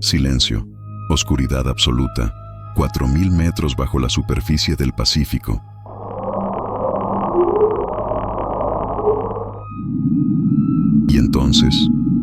Silencio, oscuridad absoluta, 4000 metros bajo la superficie del Pacífico. Y entonces,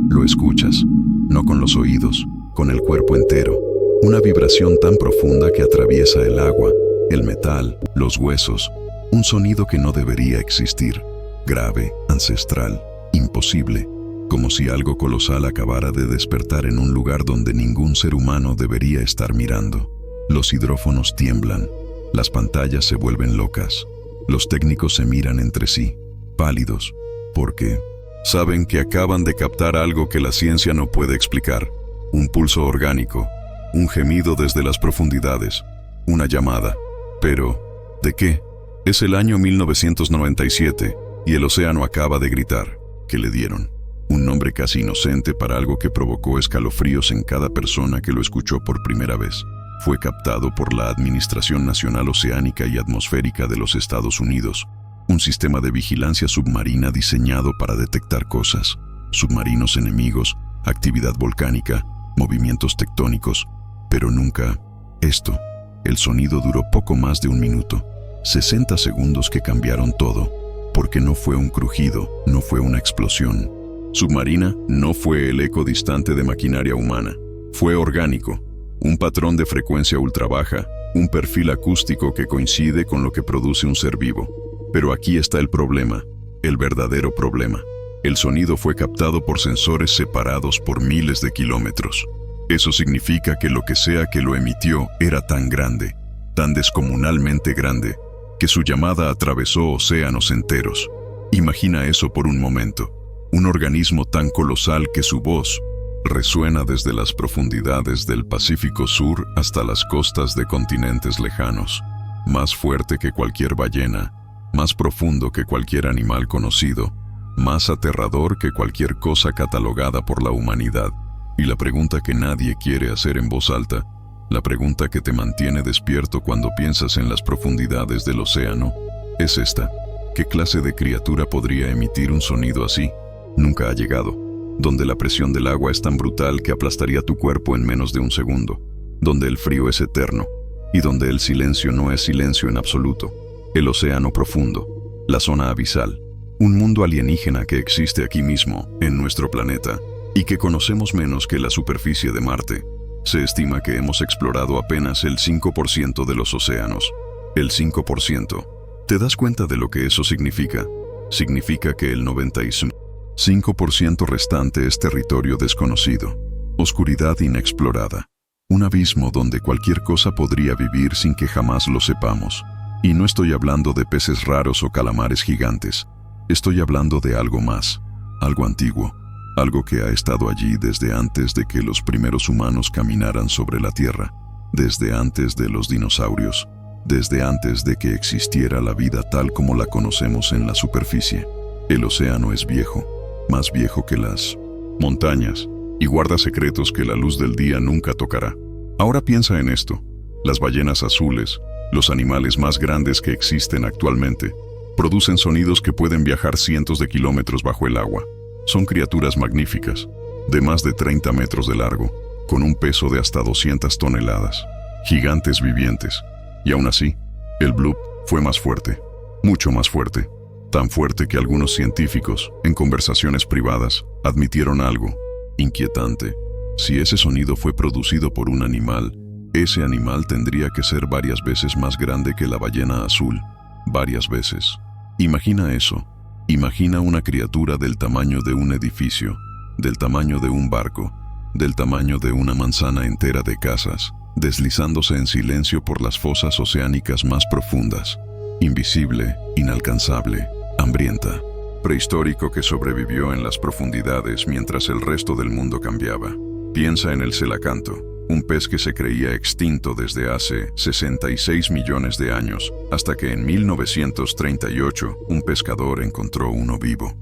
lo escuchas, no con los oídos, con el cuerpo entero. Una vibración tan profunda que atraviesa el agua, el metal, los huesos. Un sonido que no debería existir. Grave, ancestral, imposible. Como si algo colosal acabara de despertar en un lugar donde ningún ser humano debería estar mirando. Los hidrófonos tiemblan. Las pantallas se vuelven locas. Los técnicos se miran entre sí, pálidos, porque saben que acaban de captar algo que la ciencia no puede explicar. Un pulso orgánico, un gemido desde las profundidades, una llamada. Pero, ¿de qué? Es el año 1997 y el océano acaba de gritar. ¿Qué le dieron? Un nombre casi inocente para algo que provocó escalofríos en cada persona que lo escuchó por primera vez. Fue captado por la Administración Nacional Oceánica y Atmosférica de los Estados Unidos, un sistema de vigilancia submarina diseñado para detectar cosas, submarinos enemigos, actividad volcánica, movimientos tectónicos, pero nunca esto. El sonido duró poco más de un minuto, 60 segundos que cambiaron todo, porque no fue un crujido, no fue una explosión. Submarina no fue el eco distante de maquinaria humana, fue orgánico, un patrón de frecuencia ultra baja, un perfil acústico que coincide con lo que produce un ser vivo. Pero aquí está el problema, el verdadero problema. El sonido fue captado por sensores separados por miles de kilómetros. Eso significa que lo que sea que lo emitió era tan grande, tan descomunalmente grande, que su llamada atravesó océanos enteros. Imagina eso por un momento. Un organismo tan colosal que su voz resuena desde las profundidades del Pacífico Sur hasta las costas de continentes lejanos. Más fuerte que cualquier ballena, más profundo que cualquier animal conocido, más aterrador que cualquier cosa catalogada por la humanidad. Y la pregunta que nadie quiere hacer en voz alta, la pregunta que te mantiene despierto cuando piensas en las profundidades del océano, es esta: ¿qué clase de criatura podría emitir un sonido así? Nunca ha llegado, donde la presión del agua es tan brutal que aplastaría tu cuerpo en menos de un segundo, donde el frío es eterno, y donde el silencio no es silencio en absoluto. El océano profundo, la zona abisal, un mundo alienígena que existe aquí mismo, en nuestro planeta, y que conocemos menos que la superficie de Marte. Se estima que hemos explorado apenas el 5% de los océanos. El 5%. ¿Te das cuenta de lo que eso significa? Significa que el 95% restante es territorio desconocido, oscuridad inexplorada, un abismo donde cualquier cosa podría vivir sin que jamás lo sepamos. Y no estoy hablando de peces raros o calamares gigantes, estoy hablando de algo más, algo antiguo, algo que ha estado allí desde antes de que los primeros humanos caminaran sobre la Tierra, desde antes de los dinosaurios, desde antes de que existiera la vida tal como la conocemos en la superficie. El océano es viejo, más viejo que las montañas, y guarda secretos que la luz del día nunca tocará. Ahora piensa en esto: las ballenas azules, los animales más grandes que existen actualmente, producen sonidos que pueden viajar cientos de kilómetros bajo el agua. Son criaturas magníficas, de más de 30 metros de largo, con un peso de hasta 200 toneladas, gigantes vivientes. Y aún así, el bloop fue más fuerte, mucho más fuerte, tan fuerte que algunos científicos, en conversaciones privadas, admitieron algo inquietante. Si ese sonido fue producido por un animal, ese animal tendría que ser varias veces más grande que la ballena azul, varias veces. Imagina eso. Imagina una criatura del tamaño de un edificio, del tamaño de un barco, del tamaño de una manzana entera de casas, deslizándose en silencio por las fosas oceánicas más profundas, invisible, inalcanzable, hambrienta, prehistórico que sobrevivió en las profundidades mientras el resto del mundo cambiaba. Piensa en el celacanto, un pez que se creía extinto desde hace 66 millones de años, hasta que en 1938 un pescador encontró uno vivo,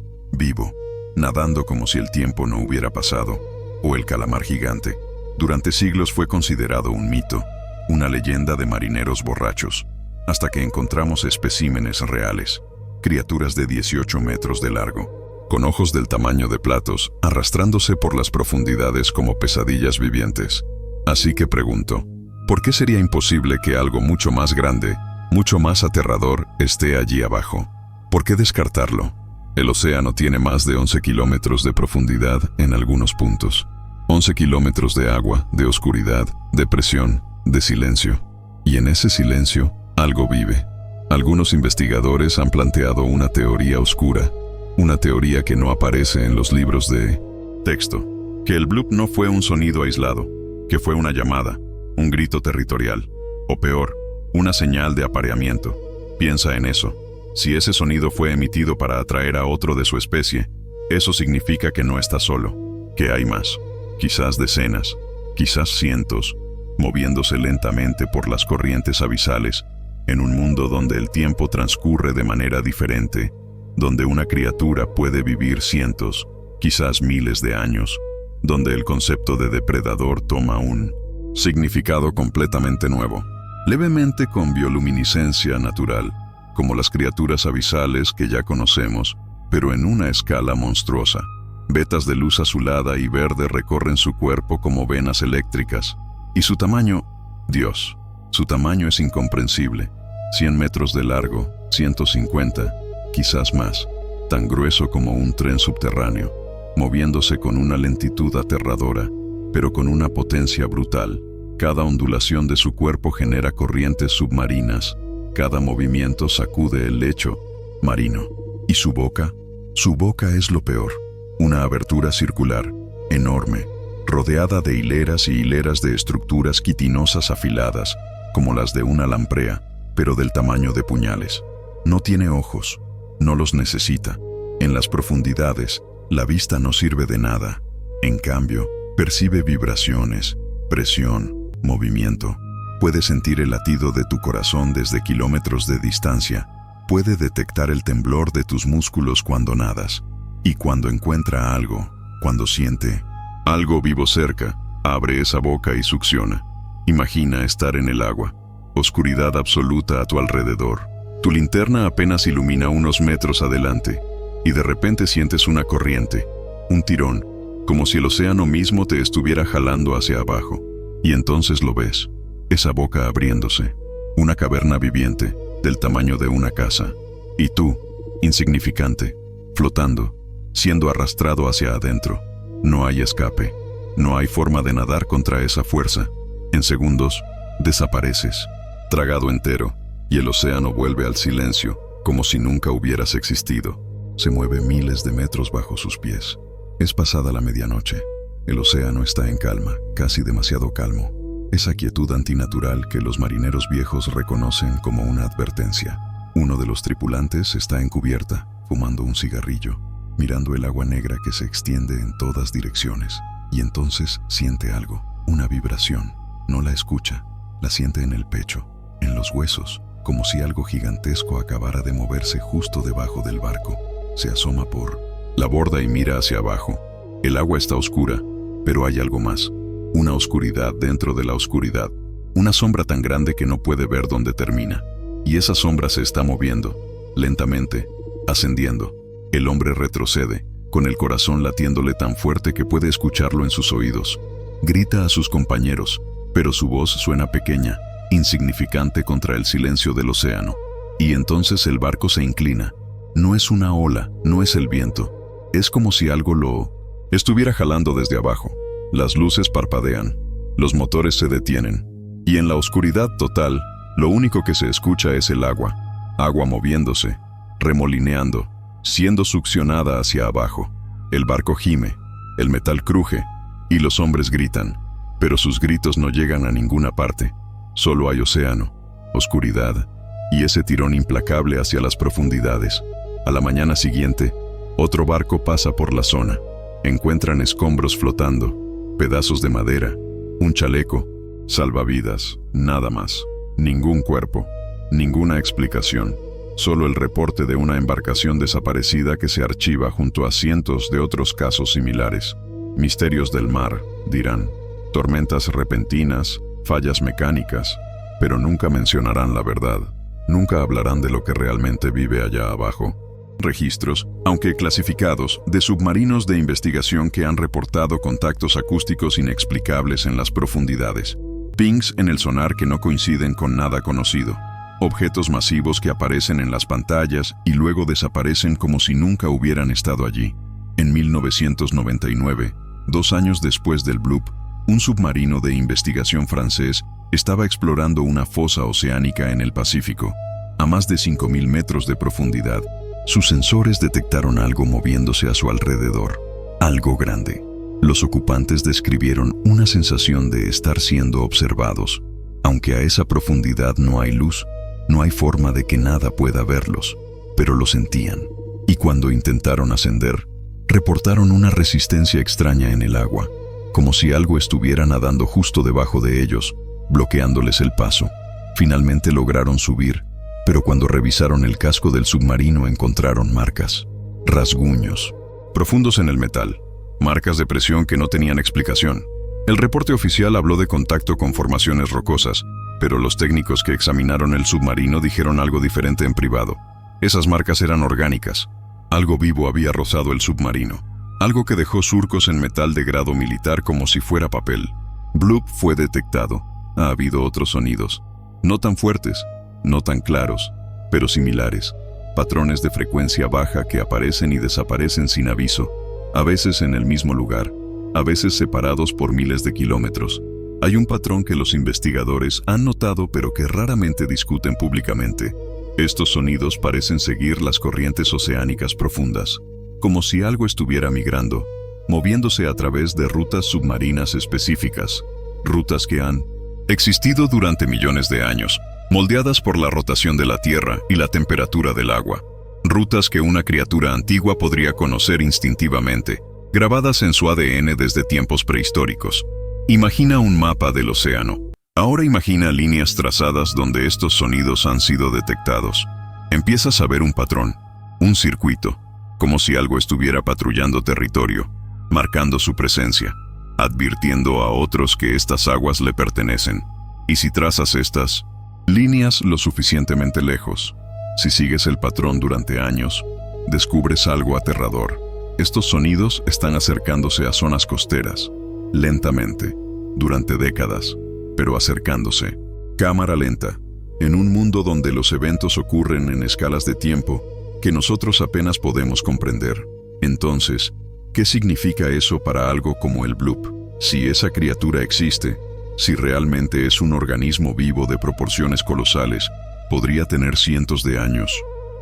nadando como si el tiempo no hubiera pasado, o el calamar gigante. Durante siglos fue considerado un mito, una leyenda de marineros borrachos, hasta que encontramos especímenes reales, criaturas de 18 metros de largo, con ojos del tamaño de platos, arrastrándose por las profundidades como pesadillas vivientes. Así que pregunto, ¿por qué sería imposible que algo mucho más grande, mucho más aterrador, esté allí abajo? ¿Por qué descartarlo? El océano tiene más de 11 kilómetros de profundidad en algunos puntos. 11 kilómetros de agua, de oscuridad, de presión, de silencio. Y en ese silencio, algo vive. Algunos investigadores han planteado una teoría oscura, una teoría que no aparece en los libros de texto, que el bloop no fue un sonido aislado, que fue una llamada, un grito territorial, o peor, una señal de apareamiento. Piensa en eso. Si ese sonido fue emitido para atraer a otro de su especie, eso significa que no está solo, que hay más, quizás decenas, quizás cientos, moviéndose lentamente por las corrientes abisales, en un mundo donde el tiempo transcurre de manera diferente, donde una criatura puede vivir cientos, quizás miles de años, donde el concepto de depredador toma un significado completamente nuevo, levemente con bioluminiscencia natural, como las criaturas abisales que ya conocemos, pero en una escala monstruosa. Vetas de luz azulada y verde recorren su cuerpo como venas eléctricas, y su tamaño, Dios, su tamaño es incomprensible. 100 metros de largo, 150, quizás más, tan grueso como un tren subterráneo, moviéndose con una lentitud aterradora, pero con una potencia brutal. Cada ondulación de su cuerpo genera corrientes submarinas, cada movimiento sacude el lecho marino. ¿Y su boca? Su boca es lo peor. Una abertura circular, enorme, rodeada de hileras y hileras de estructuras quitinosas afiladas, como las de una lamprea, pero del tamaño de puñales. No tiene ojos, no los necesita. En las profundidades, la vista no sirve de nada. En cambio, percibe vibraciones, presión, movimiento. Puede sentir el latido de tu corazón desde kilómetros de distancia. Puede detectar el temblor de tus músculos cuando nadas. Y cuando encuentra algo, cuando siente algo vivo cerca, abre esa boca y succiona. Imagina estar en el agua. Oscuridad absoluta a tu alrededor. Tu linterna apenas ilumina unos metros adelante. Y de repente sientes una corriente, un tirón, como si el océano mismo te estuviera jalando hacia abajo. Y entonces lo ves. Esa boca abriéndose, una caverna viviente, del tamaño de una casa, y tú, insignificante, flotando, siendo arrastrado hacia adentro. No hay escape, no hay forma de nadar contra esa fuerza. En segundos, desapareces, tragado entero, y el océano vuelve al silencio, como si nunca hubieras existido. Se mueve miles de metros bajo sus pies. Es pasada la medianoche. El océano está en calma, casi demasiado calmo. Esa quietud antinatural que los marineros viejos reconocen como una advertencia. Uno de los tripulantes está en cubierta, fumando un cigarrillo, mirando el agua negra que se extiende en todas direcciones. Y entonces siente algo, una vibración. No la escucha, la siente en el pecho, en los huesos, como si algo gigantesco acabara de moverse justo debajo del barco. Se asoma por la borda y mira hacia abajo. El agua está oscura, pero hay algo más. Una oscuridad dentro de la oscuridad. Una sombra tan grande que no puede ver dónde termina. Y esa sombra se está moviendo, lentamente, ascendiendo. El hombre retrocede, con el corazón latiéndole tan fuerte que puede escucharlo en sus oídos. Grita a sus compañeros, pero su voz suena pequeña, insignificante contra el silencio del océano. Y entonces el barco se inclina. No es una ola, no es el viento. Es como si algo lo estuviera jalando desde abajo. Las luces parpadean, los motores se detienen, y en la oscuridad total, lo único que se escucha es el agua. Agua moviéndose, remolineando, siendo succionada hacia abajo. El barco gime, el metal cruje, y los hombres gritan, pero sus gritos no llegan a ninguna parte. Solo hay océano, oscuridad, y ese tirón implacable hacia las profundidades. A la mañana siguiente, otro barco pasa por la zona. Encuentran escombros flotando, pedazos de madera, un chaleco, salvavidas, nada más. Ningún cuerpo, ninguna explicación. Solo el reporte de una embarcación desaparecida que se archiva junto a cientos de otros casos similares. Misterios del mar, dirán. Tormentas repentinas, fallas mecánicas, pero nunca mencionarán la verdad. Nunca hablarán de lo que realmente vive allá abajo. registros, aunque clasificados, de submarinos de investigación que han reportado contactos acústicos inexplicables en las profundidades, pings en el sonar que no coinciden con nada conocido, objetos masivos que aparecen en las pantallas y luego desaparecen como si nunca hubieran estado allí. En 1999, 2 años después del bloop, un submarino de investigación francés estaba explorando una fosa oceánica en el Pacífico. A más de 5.000 metros de profundidad, sus sensores detectaron algo moviéndose a su alrededor, algo grande. Los ocupantes describieron una sensación de estar siendo observados. Aunque a esa profundidad no hay luz, no hay forma de que nada pueda verlos, pero lo sentían. Y cuando intentaron ascender, reportaron una resistencia extraña en el agua, como si algo estuviera nadando justo debajo de ellos, bloqueándoles el paso. Finalmente lograron subir, pero cuando revisaron el casco del submarino encontraron marcas, rasguños, profundos en el metal, marcas de presión que no tenían explicación. El reporte oficial habló de contacto con formaciones rocosas, pero los técnicos que examinaron el submarino dijeron algo diferente en privado. Esas marcas eran orgánicas. Algo vivo había rozado el submarino, algo que dejó surcos en metal de grado militar como si fuera papel. Bloop fue detectado. Ha habido otros sonidos, no tan fuertes, no tan claros, pero similares. Patrones de frecuencia baja que aparecen y desaparecen sin aviso, a veces en el mismo lugar, a veces separados por miles de kilómetros. Hay un patrón que los investigadores han notado pero que raramente discuten públicamente. Estos sonidos parecen seguir las corrientes oceánicas profundas, como si algo estuviera migrando, moviéndose a través de rutas submarinas específicas, rutas que han existido durante millones de años, moldeadas por la rotación de la Tierra y la temperatura del agua. Rutas que una criatura antigua podría conocer instintivamente, grabadas en su ADN desde tiempos prehistóricos. Imagina un mapa del océano. Ahora imagina líneas trazadas donde estos sonidos han sido detectados. Empiezas a ver un patrón, un circuito, como si algo estuviera patrullando territorio, marcando su presencia, advirtiendo a otros que estas aguas le pertenecen. Y si trazas estas líneas lo suficientemente lejos, si sigues el patrón durante años, descubres algo aterrador. Estos sonidos están acercándose a zonas costeras, lentamente, durante décadas, pero acercándose, cámara lenta, en un mundo donde los eventos ocurren en escalas de tiempo que nosotros apenas podemos comprender. Entonces, ¿qué significa eso para algo como el bloop? Si esa criatura existe, si realmente es un organismo vivo de proporciones colosales, podría tener cientos de años,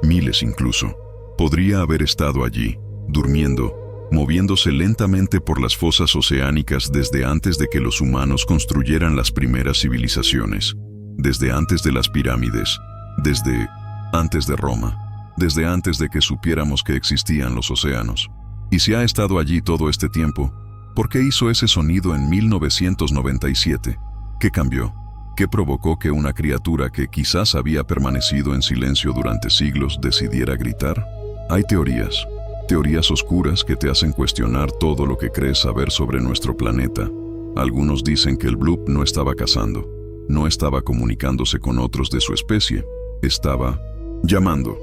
miles incluso. Podría haber estado allí, durmiendo, moviéndose lentamente por las fosas oceánicas desde antes de que los humanos construyeran las primeras civilizaciones, desde antes de las pirámides, desde antes de Roma, desde antes de que supiéramos que existían los océanos. Y si ha estado allí todo este tiempo, ¿por qué hizo ese sonido en 1997? ¿Qué cambió? ¿Qué provocó que una criatura que quizás había permanecido en silencio durante siglos decidiera gritar? Hay teorías oscuras que te hacen cuestionar todo lo que crees saber sobre nuestro planeta. Algunos dicen que el bloop no estaba cazando, no estaba comunicándose con otros de su especie, estaba llamando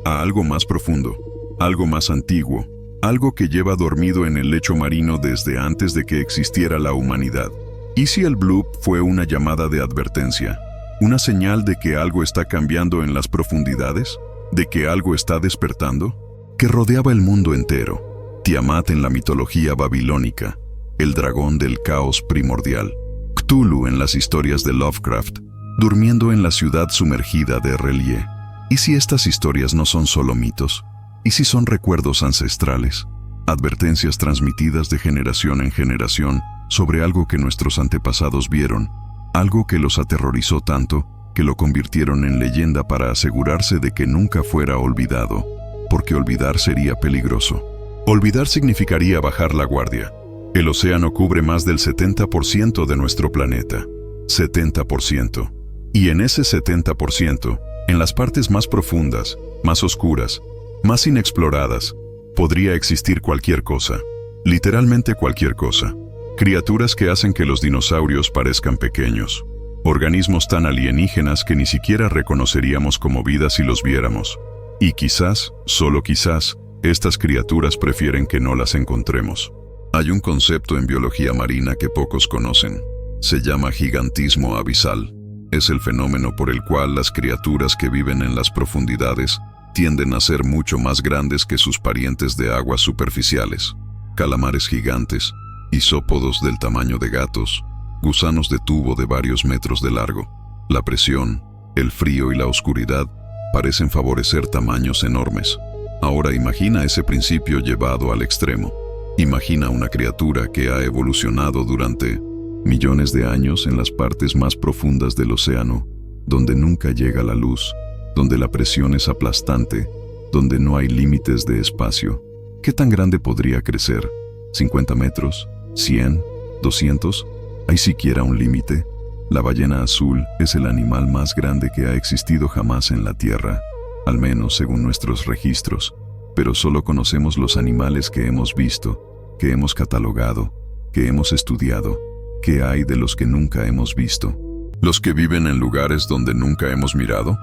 a algo más profundo, algo más antiguo, algo que lleva dormido en el lecho marino desde antes de que existiera la humanidad. ¿Y si el bloop fue una llamada de advertencia? ¿Una señal de que algo está cambiando en las profundidades? ¿De que algo está despertando? Que rodeaba el mundo entero. Tiamat en la mitología babilónica, el dragón del caos primordial. Cthulhu en las historias de Lovecraft, durmiendo en la ciudad sumergida de R'lyeh. ¿Y si estas historias no son solo mitos? ¿Y si son recuerdos ancestrales? Advertencias transmitidas de generación en generación sobre algo que nuestros antepasados vieron, algo que los aterrorizó tanto que lo convirtieron en leyenda para asegurarse de que nunca fuera olvidado, porque olvidar sería peligroso. Olvidar significaría bajar la guardia. El océano cubre más del 70% de nuestro planeta. 70%. Y en ese 70%, en las partes más profundas, más oscuras, más inexploradas, podría existir cualquier cosa. Literalmente cualquier cosa. Criaturas que hacen que los dinosaurios parezcan pequeños. Organismos tan alienígenas que ni siquiera reconoceríamos como vida si los viéramos. Y quizás, solo quizás, estas criaturas prefieren que no las encontremos. Hay un concepto en biología marina que pocos conocen. Se llama gigantismo abisal. Es el fenómeno por el cual las criaturas que viven en las profundidades tienden a ser mucho más grandes que sus parientes de aguas superficiales. Calamares gigantes, isópodos del tamaño de gatos, gusanos de tubo de varios metros de largo. La presión, el frío y la oscuridad parecen favorecer tamaños enormes. Ahora imagina ese principio llevado al extremo. Imagina una criatura que ha evolucionado durante millones de años en las partes más profundas del océano, donde nunca llega la luz, donde la presión es aplastante, donde no hay límites de espacio. ¿Qué tan grande podría crecer? ¿50 metros? ¿100? ¿200? ¿Hay siquiera un límite? La ballena azul es el animal más grande que ha existido jamás en la Tierra, al menos según nuestros registros, pero solo conocemos los animales que hemos visto, que hemos catalogado, que hemos estudiado. ¿Qué hay de los que nunca hemos visto? ¿Los que viven en lugares donde nunca hemos mirado?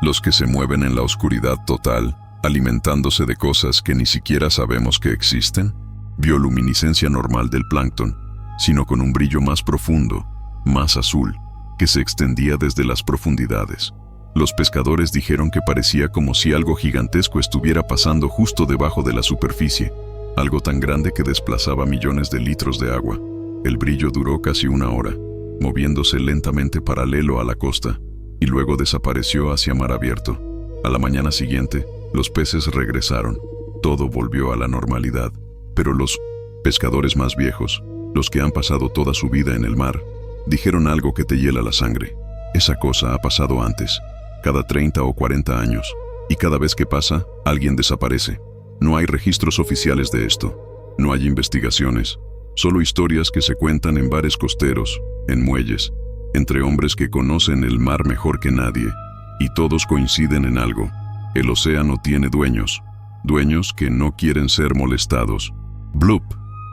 ¿Los que se mueven en la oscuridad total, alimentándose de cosas que ni siquiera sabemos que existen? Bioluminiscencia normal del plancton, sino con un brillo más profundo, más azul, que se extendía desde las profundidades. Los pescadores dijeron que parecía como si algo gigantesco estuviera pasando justo debajo de la superficie, algo tan grande que desplazaba millones de litros de agua. El brillo duró casi 1 hora, moviéndose lentamente paralelo a la costa, y luego desapareció hacia mar abierto. A la mañana siguiente, los peces regresaron. Todo volvió a la normalidad, pero los pescadores más viejos, los que han pasado toda su vida en el mar, dijeron algo que te hiela la sangre. Esa cosa ha pasado antes, cada 30 o 40 años, y cada vez que pasa, alguien desaparece. No hay registros oficiales de esto, no hay investigaciones, solo historias que se cuentan en bares costeros, en muelles, entre hombres que conocen el mar mejor que nadie, y todos coinciden en algo. El océano tiene dueños, dueños que no quieren ser molestados. Bloop,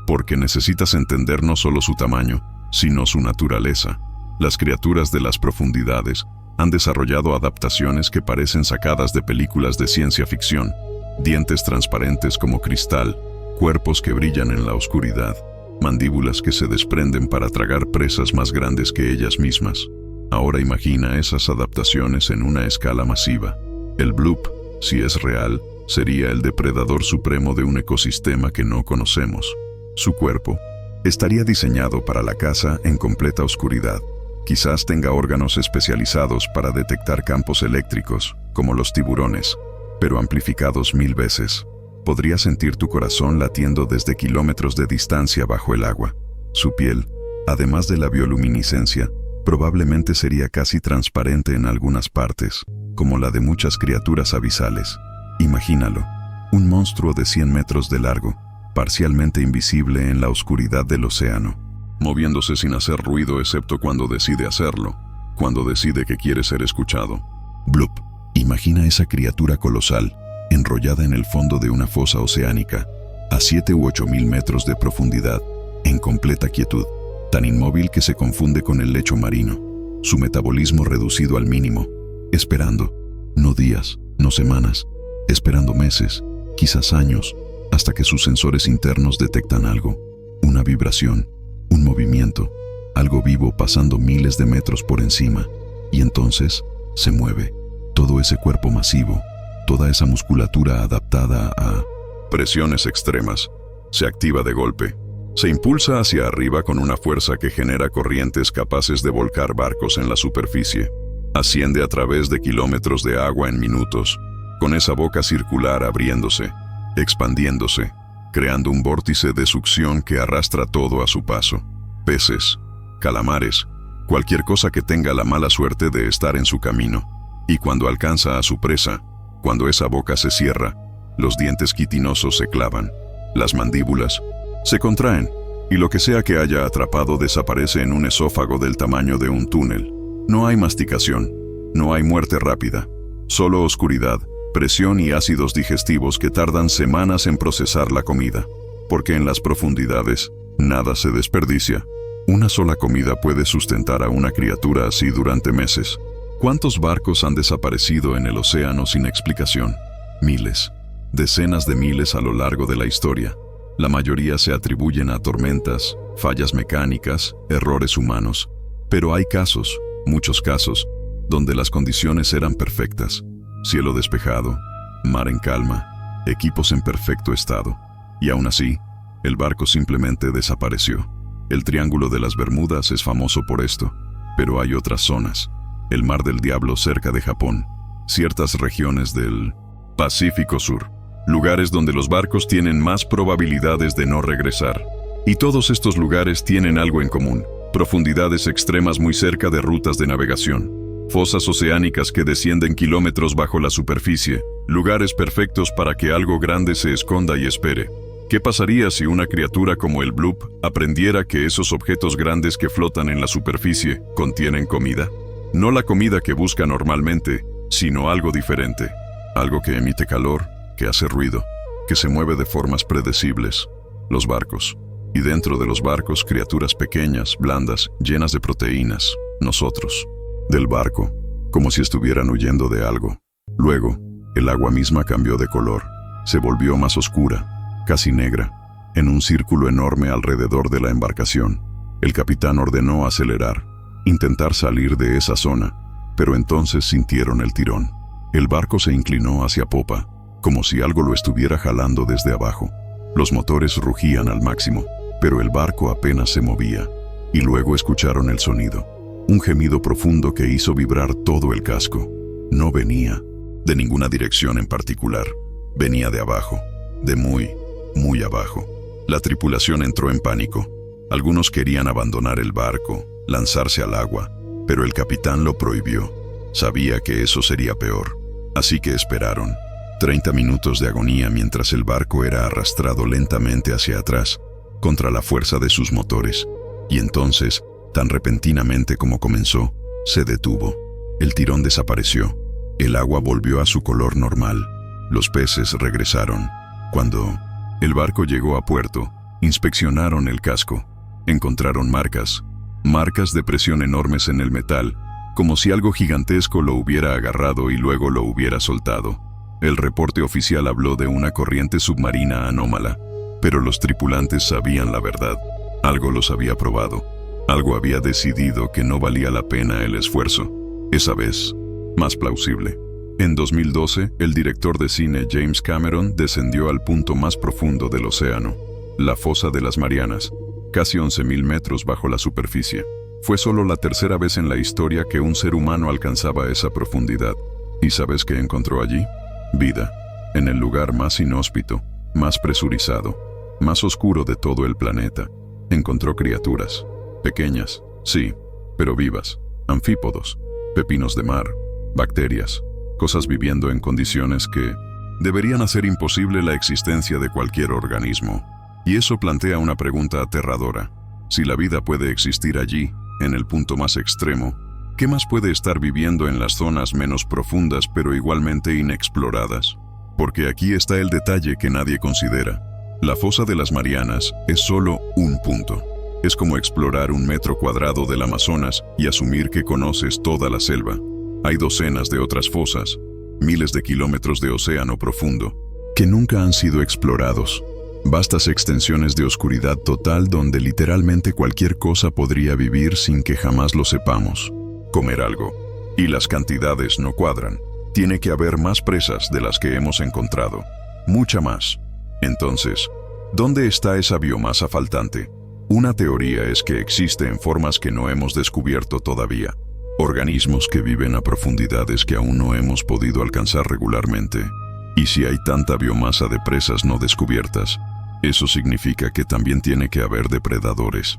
porque necesitas entender no solo su tamaño, sino su naturaleza. Las criaturas de las profundidades han desarrollado adaptaciones que parecen sacadas de películas de ciencia ficción. Dientes transparentes como cristal, cuerpos que brillan en la oscuridad, mandíbulas que se desprenden para tragar presas más grandes que ellas mismas. Ahora imagina esas adaptaciones en una escala masiva. El bloop, si es real, sería el depredador supremo de un ecosistema que no conocemos. Su cuerpo estaría diseñado para la caza en completa oscuridad. Quizás tenga órganos especializados para detectar campos eléctricos, como los tiburones, pero amplificados 1000 veces. Podría sentir tu corazón latiendo desde kilómetros de distancia bajo el agua. Su piel, además de la bioluminiscencia, probablemente sería casi transparente en algunas partes, como la de muchas criaturas abisales. Imagínalo, un monstruo de 100 metros de largo, parcialmente invisible en la oscuridad del océano, moviéndose sin hacer ruido excepto cuando decide hacerlo, cuando decide que quiere ser escuchado. Bloop, imagina esa criatura colosal, enrollada en el fondo de una fosa oceánica, a 7 u 8 mil metros de profundidad, en completa quietud, tan inmóvil que se confunde con el lecho marino, su metabolismo reducido al mínimo, esperando, no días, no semanas, esperando meses, quizás años, hasta que sus sensores internos detectan algo, una vibración, un movimiento, algo vivo pasando miles de metros por encima, y entonces se mueve, todo ese cuerpo masivo, toda esa musculatura adaptada a presiones extremas, se activa de golpe, se impulsa hacia arriba con una fuerza que genera corrientes capaces de volcar barcos en la superficie, asciende a través de kilómetros de agua en minutos, con esa boca circular abriéndose, expandiéndose, creando un vórtice de succión que arrastra todo a su paso. Peces, calamares, cualquier cosa que tenga la mala suerte de estar en su camino. Y cuando alcanza a su presa, cuando esa boca se cierra, los dientes quitinosos se clavan, las mandíbulas se contraen, y lo que sea que haya atrapado desaparece en un esófago del tamaño de un túnel. No hay masticación, no hay muerte rápida, solo oscuridad, presión y ácidos digestivos que tardan semanas en procesar la comida, porque en las profundidades nada se desperdicia. Una sola comida puede sustentar a una criatura así durante meses. ¿Cuántos barcos han desaparecido en el océano sin explicación? Miles. Decenas de miles a lo largo de la historia. La mayoría se atribuyen a tormentas, fallas mecánicas, errores humanos. Pero hay casos, muchos casos, donde las condiciones eran perfectas. Cielo despejado, mar en calma, equipos en perfecto estado. Y aún así, el barco simplemente desapareció. El Triángulo de las Bermudas es famoso por esto, pero hay otras zonas. El Mar del Diablo cerca de Japón, ciertas regiones del Pacífico Sur, lugares donde los barcos tienen más probabilidades de no regresar. Y todos estos lugares tienen algo en común: profundidades extremas muy cerca de rutas de navegación, fosas oceánicas que descienden kilómetros bajo la superficie, lugares perfectos para que algo grande se esconda y espere. ¿Qué pasaría si una criatura como el Bloop aprendiera que esos objetos grandes que flotan en la superficie contienen comida? No la comida que busca normalmente, sino algo diferente. Algo que emite calor, que hace ruido, que se mueve de formas predecibles. Los barcos. Y dentro de los barcos, criaturas pequeñas, blandas, llenas de proteínas. Nosotros. Del barco, como si estuvieran huyendo de algo. Luego, el agua misma cambió de color. Se volvió más oscura, casi negra, en un círculo enorme alrededor de la embarcación. El capitán ordenó acelerar, intentar salir de esa zona, pero entonces sintieron el tirón. El barco se inclinó hacia popa, como si algo lo estuviera jalando desde abajo. Los motores rugían al máximo, pero el barco apenas se movía. Y luego escucharon el sonido. Un gemido profundo que hizo vibrar todo el casco. No venía de ninguna dirección en particular. Venía de abajo, de muy abajo. La tripulación entró en pánico. Algunos querían abandonar el barco, lanzarse al agua, pero el capitán lo prohibió. Sabía que eso sería peor. Así que esperaron. 30 minutos de agonía mientras el barco era arrastrado lentamente hacia atrás, contra la fuerza de sus motores. Y entonces, tan repentinamente como comenzó, se detuvo. El tirón desapareció. El agua volvió a su color normal. Los peces regresaron. Cuando el barco llegó a puerto, inspeccionaron el casco. Encontraron marcas de presión enormes en el metal, como si algo gigantesco lo hubiera agarrado y luego lo hubiera soltado. El reporte oficial habló de una corriente submarina anómala, pero los tripulantes sabían la verdad. Algo los había probado. Algo había decidido que no valía la pena el esfuerzo. Esa vez, más plausible. En 2012, el director de cine James Cameron descendió al punto más profundo del océano, la fosa de las Marianas, casi 11.000 metros bajo la superficie. Fue solo la tercera vez en la historia que un ser humano alcanzaba esa profundidad. ¿Y sabes qué encontró allí? Vida, en el lugar más inhóspito, más presurizado, más oscuro de todo el planeta. Encontró criaturas, pequeñas, sí, pero vivas, anfípodos, pepinos de mar, bacterias, cosas viviendo en condiciones que deberían hacer imposible la existencia de cualquier organismo. Y eso plantea una pregunta aterradora. Si la vida puede existir allí, en el punto más extremo, ¿qué más puede estar viviendo en las zonas menos profundas pero igualmente inexploradas? Porque aquí está el detalle que nadie considera. La fosa de las Marianas es solo un punto. Es como explorar 1 metro cuadrado del Amazonas y asumir que conoces toda la selva. Hay docenas de otras fosas, miles de kilómetros de océano profundo, que nunca han sido explorados. Vastas extensiones de oscuridad total donde literalmente cualquier cosa podría vivir sin que jamás lo sepamos. Comer algo. Y las cantidades no cuadran. Tiene que haber más presas de las que hemos encontrado. Mucha más. Entonces, ¿dónde está esa biomasa faltante? Una teoría es que existe en formas que no hemos descubierto todavía. Organismos que viven a profundidades que aún no hemos podido alcanzar regularmente. Y si hay tanta biomasa de presas no descubiertas, eso significa que también tiene que haber depredadores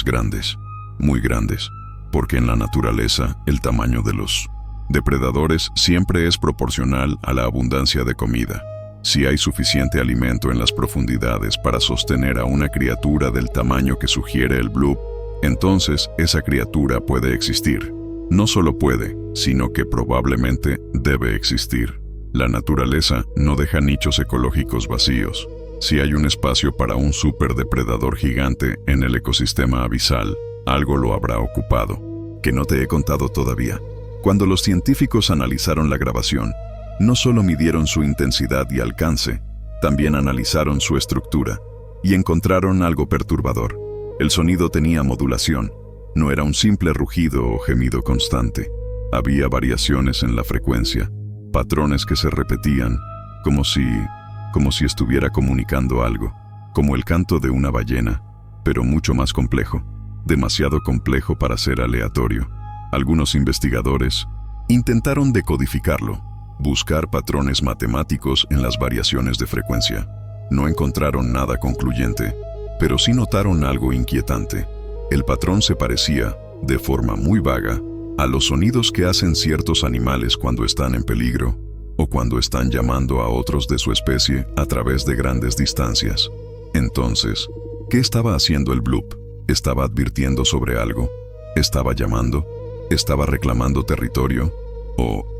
grandes, muy grandes, porque en la naturaleza el tamaño de los depredadores siempre es proporcional a la abundancia de comida. Si hay suficiente alimento en las profundidades para sostener a una criatura del tamaño que sugiere el Bloop, entonces esa criatura puede existir. No solo puede, sino que probablemente debe existir. La naturaleza no deja nichos ecológicos vacíos. Si hay un espacio para un superdepredador gigante en el ecosistema abisal, algo lo habrá ocupado, que no te he contado todavía. Cuando los científicos analizaron la grabación, No solo midieron su intensidad y alcance, también analizaron su estructura y encontraron algo perturbador. El sonido tenía modulación, no era un simple rugido o gemido constante. Había variaciones en la frecuencia, patrones que se repetían, como si estuviera comunicando algo, como el canto de una ballena, pero mucho más complejo, demasiado complejo para ser aleatorio. Algunos investigadores intentaron decodificarlo, buscar patrones matemáticos en las variaciones de frecuencia. No encontraron nada concluyente, pero sí notaron algo inquietante. El patrón se parecía, de forma muy vaga, a los sonidos que hacen ciertos animales cuando están en peligro o cuando están llamando a otros de su especie a través de grandes distancias. Entonces, ¿qué estaba haciendo el bloop? ¿Estaba advirtiendo sobre algo? ¿Estaba llamando? ¿Estaba reclamando territorio?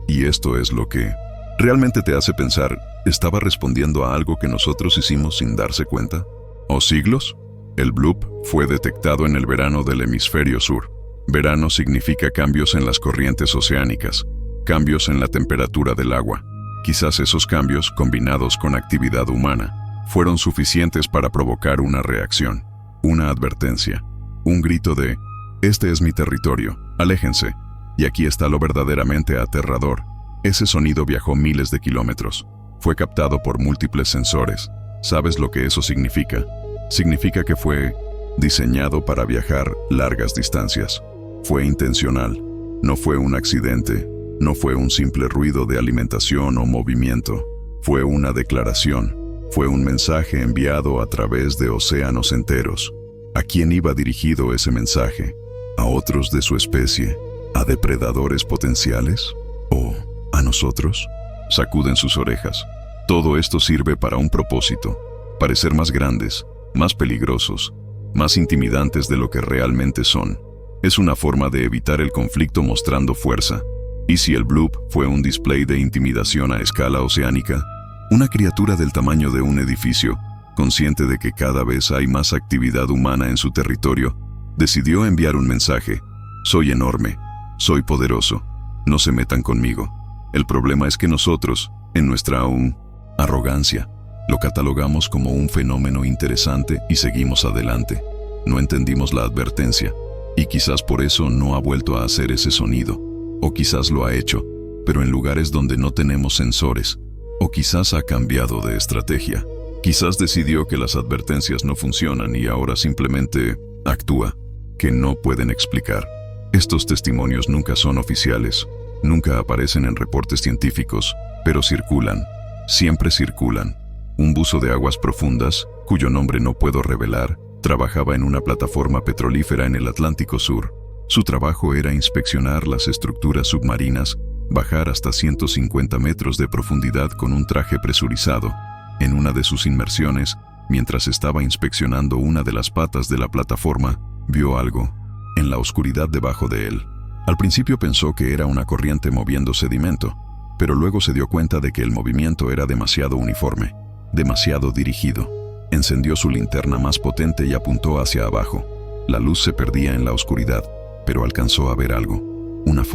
Y esto es lo que realmente te hace pensar, ¿estaba respondiendo a algo que nosotros hicimos sin darse cuenta? ¿O siglos? El bloop fue detectado en el verano del hemisferio sur. Verano significa cambios en las corrientes oceánicas, cambios en la temperatura del agua. Quizás esos cambios, combinados con actividad humana, fueron suficientes para provocar una reacción, una advertencia, un grito de «Este es mi territorio, aléjense». Y aquí está lo verdaderamente aterrador. Ese sonido viajó miles de kilómetros. Fue captado por múltiples sensores. ¿Sabes lo que eso significa? Significa que fue diseñado para viajar largas distancias. Fue intencional. No fue un accidente. No fue un simple ruido de alimentación o movimiento. Fue una declaración. Fue un mensaje enviado a través de océanos enteros. ¿A quién iba dirigido ese mensaje? ¿A otros de su especie? ¿A depredadores potenciales? ¿O a nosotros? Sacuden sus orejas. Todo esto sirve para un propósito: parecer más grandes, más peligrosos, más intimidantes de lo que realmente son. Es una forma de evitar el conflicto mostrando fuerza. ¿Y si el bloop fue un display de intimidación a escala oceánica? Una criatura del tamaño de un edificio, consciente de que cada vez hay más actividad humana en su territorio, decidió enviar un mensaje: soy enorme, soy poderoso, no se metan conmigo. El problema es que nosotros, en nuestra arrogancia, lo catalogamos como un fenómeno interesante y seguimos adelante. No entendimos la advertencia, y quizás por eso no ha vuelto a hacer ese sonido. O quizás lo ha hecho, pero en lugares donde no tenemos sensores. O quizás ha cambiado de estrategia. Quizás decidió que las advertencias no funcionan y ahora simplemente actúa, que no pueden explicar. Estos testimonios nunca son oficiales, nunca aparecen en reportes científicos, pero circulan, siempre circulan. Un buzo de aguas profundas, cuyo nombre no puedo revelar, trabajaba en una plataforma petrolífera en el Atlántico Sur. Su trabajo era inspeccionar las estructuras submarinas, bajar hasta 150 metros de profundidad con un traje presurizado. En una de sus inmersiones, mientras estaba inspeccionando una de las patas de la plataforma, vio algo en la oscuridad debajo de él. Al principio pensó que era una corriente moviendo sedimento, pero luego se dio cuenta de que el movimiento era demasiado uniforme, demasiado dirigido. Encendió su linterna más potente y apuntó hacia abajo. La luz se perdía en la oscuridad, pero alcanzó a ver algo. Una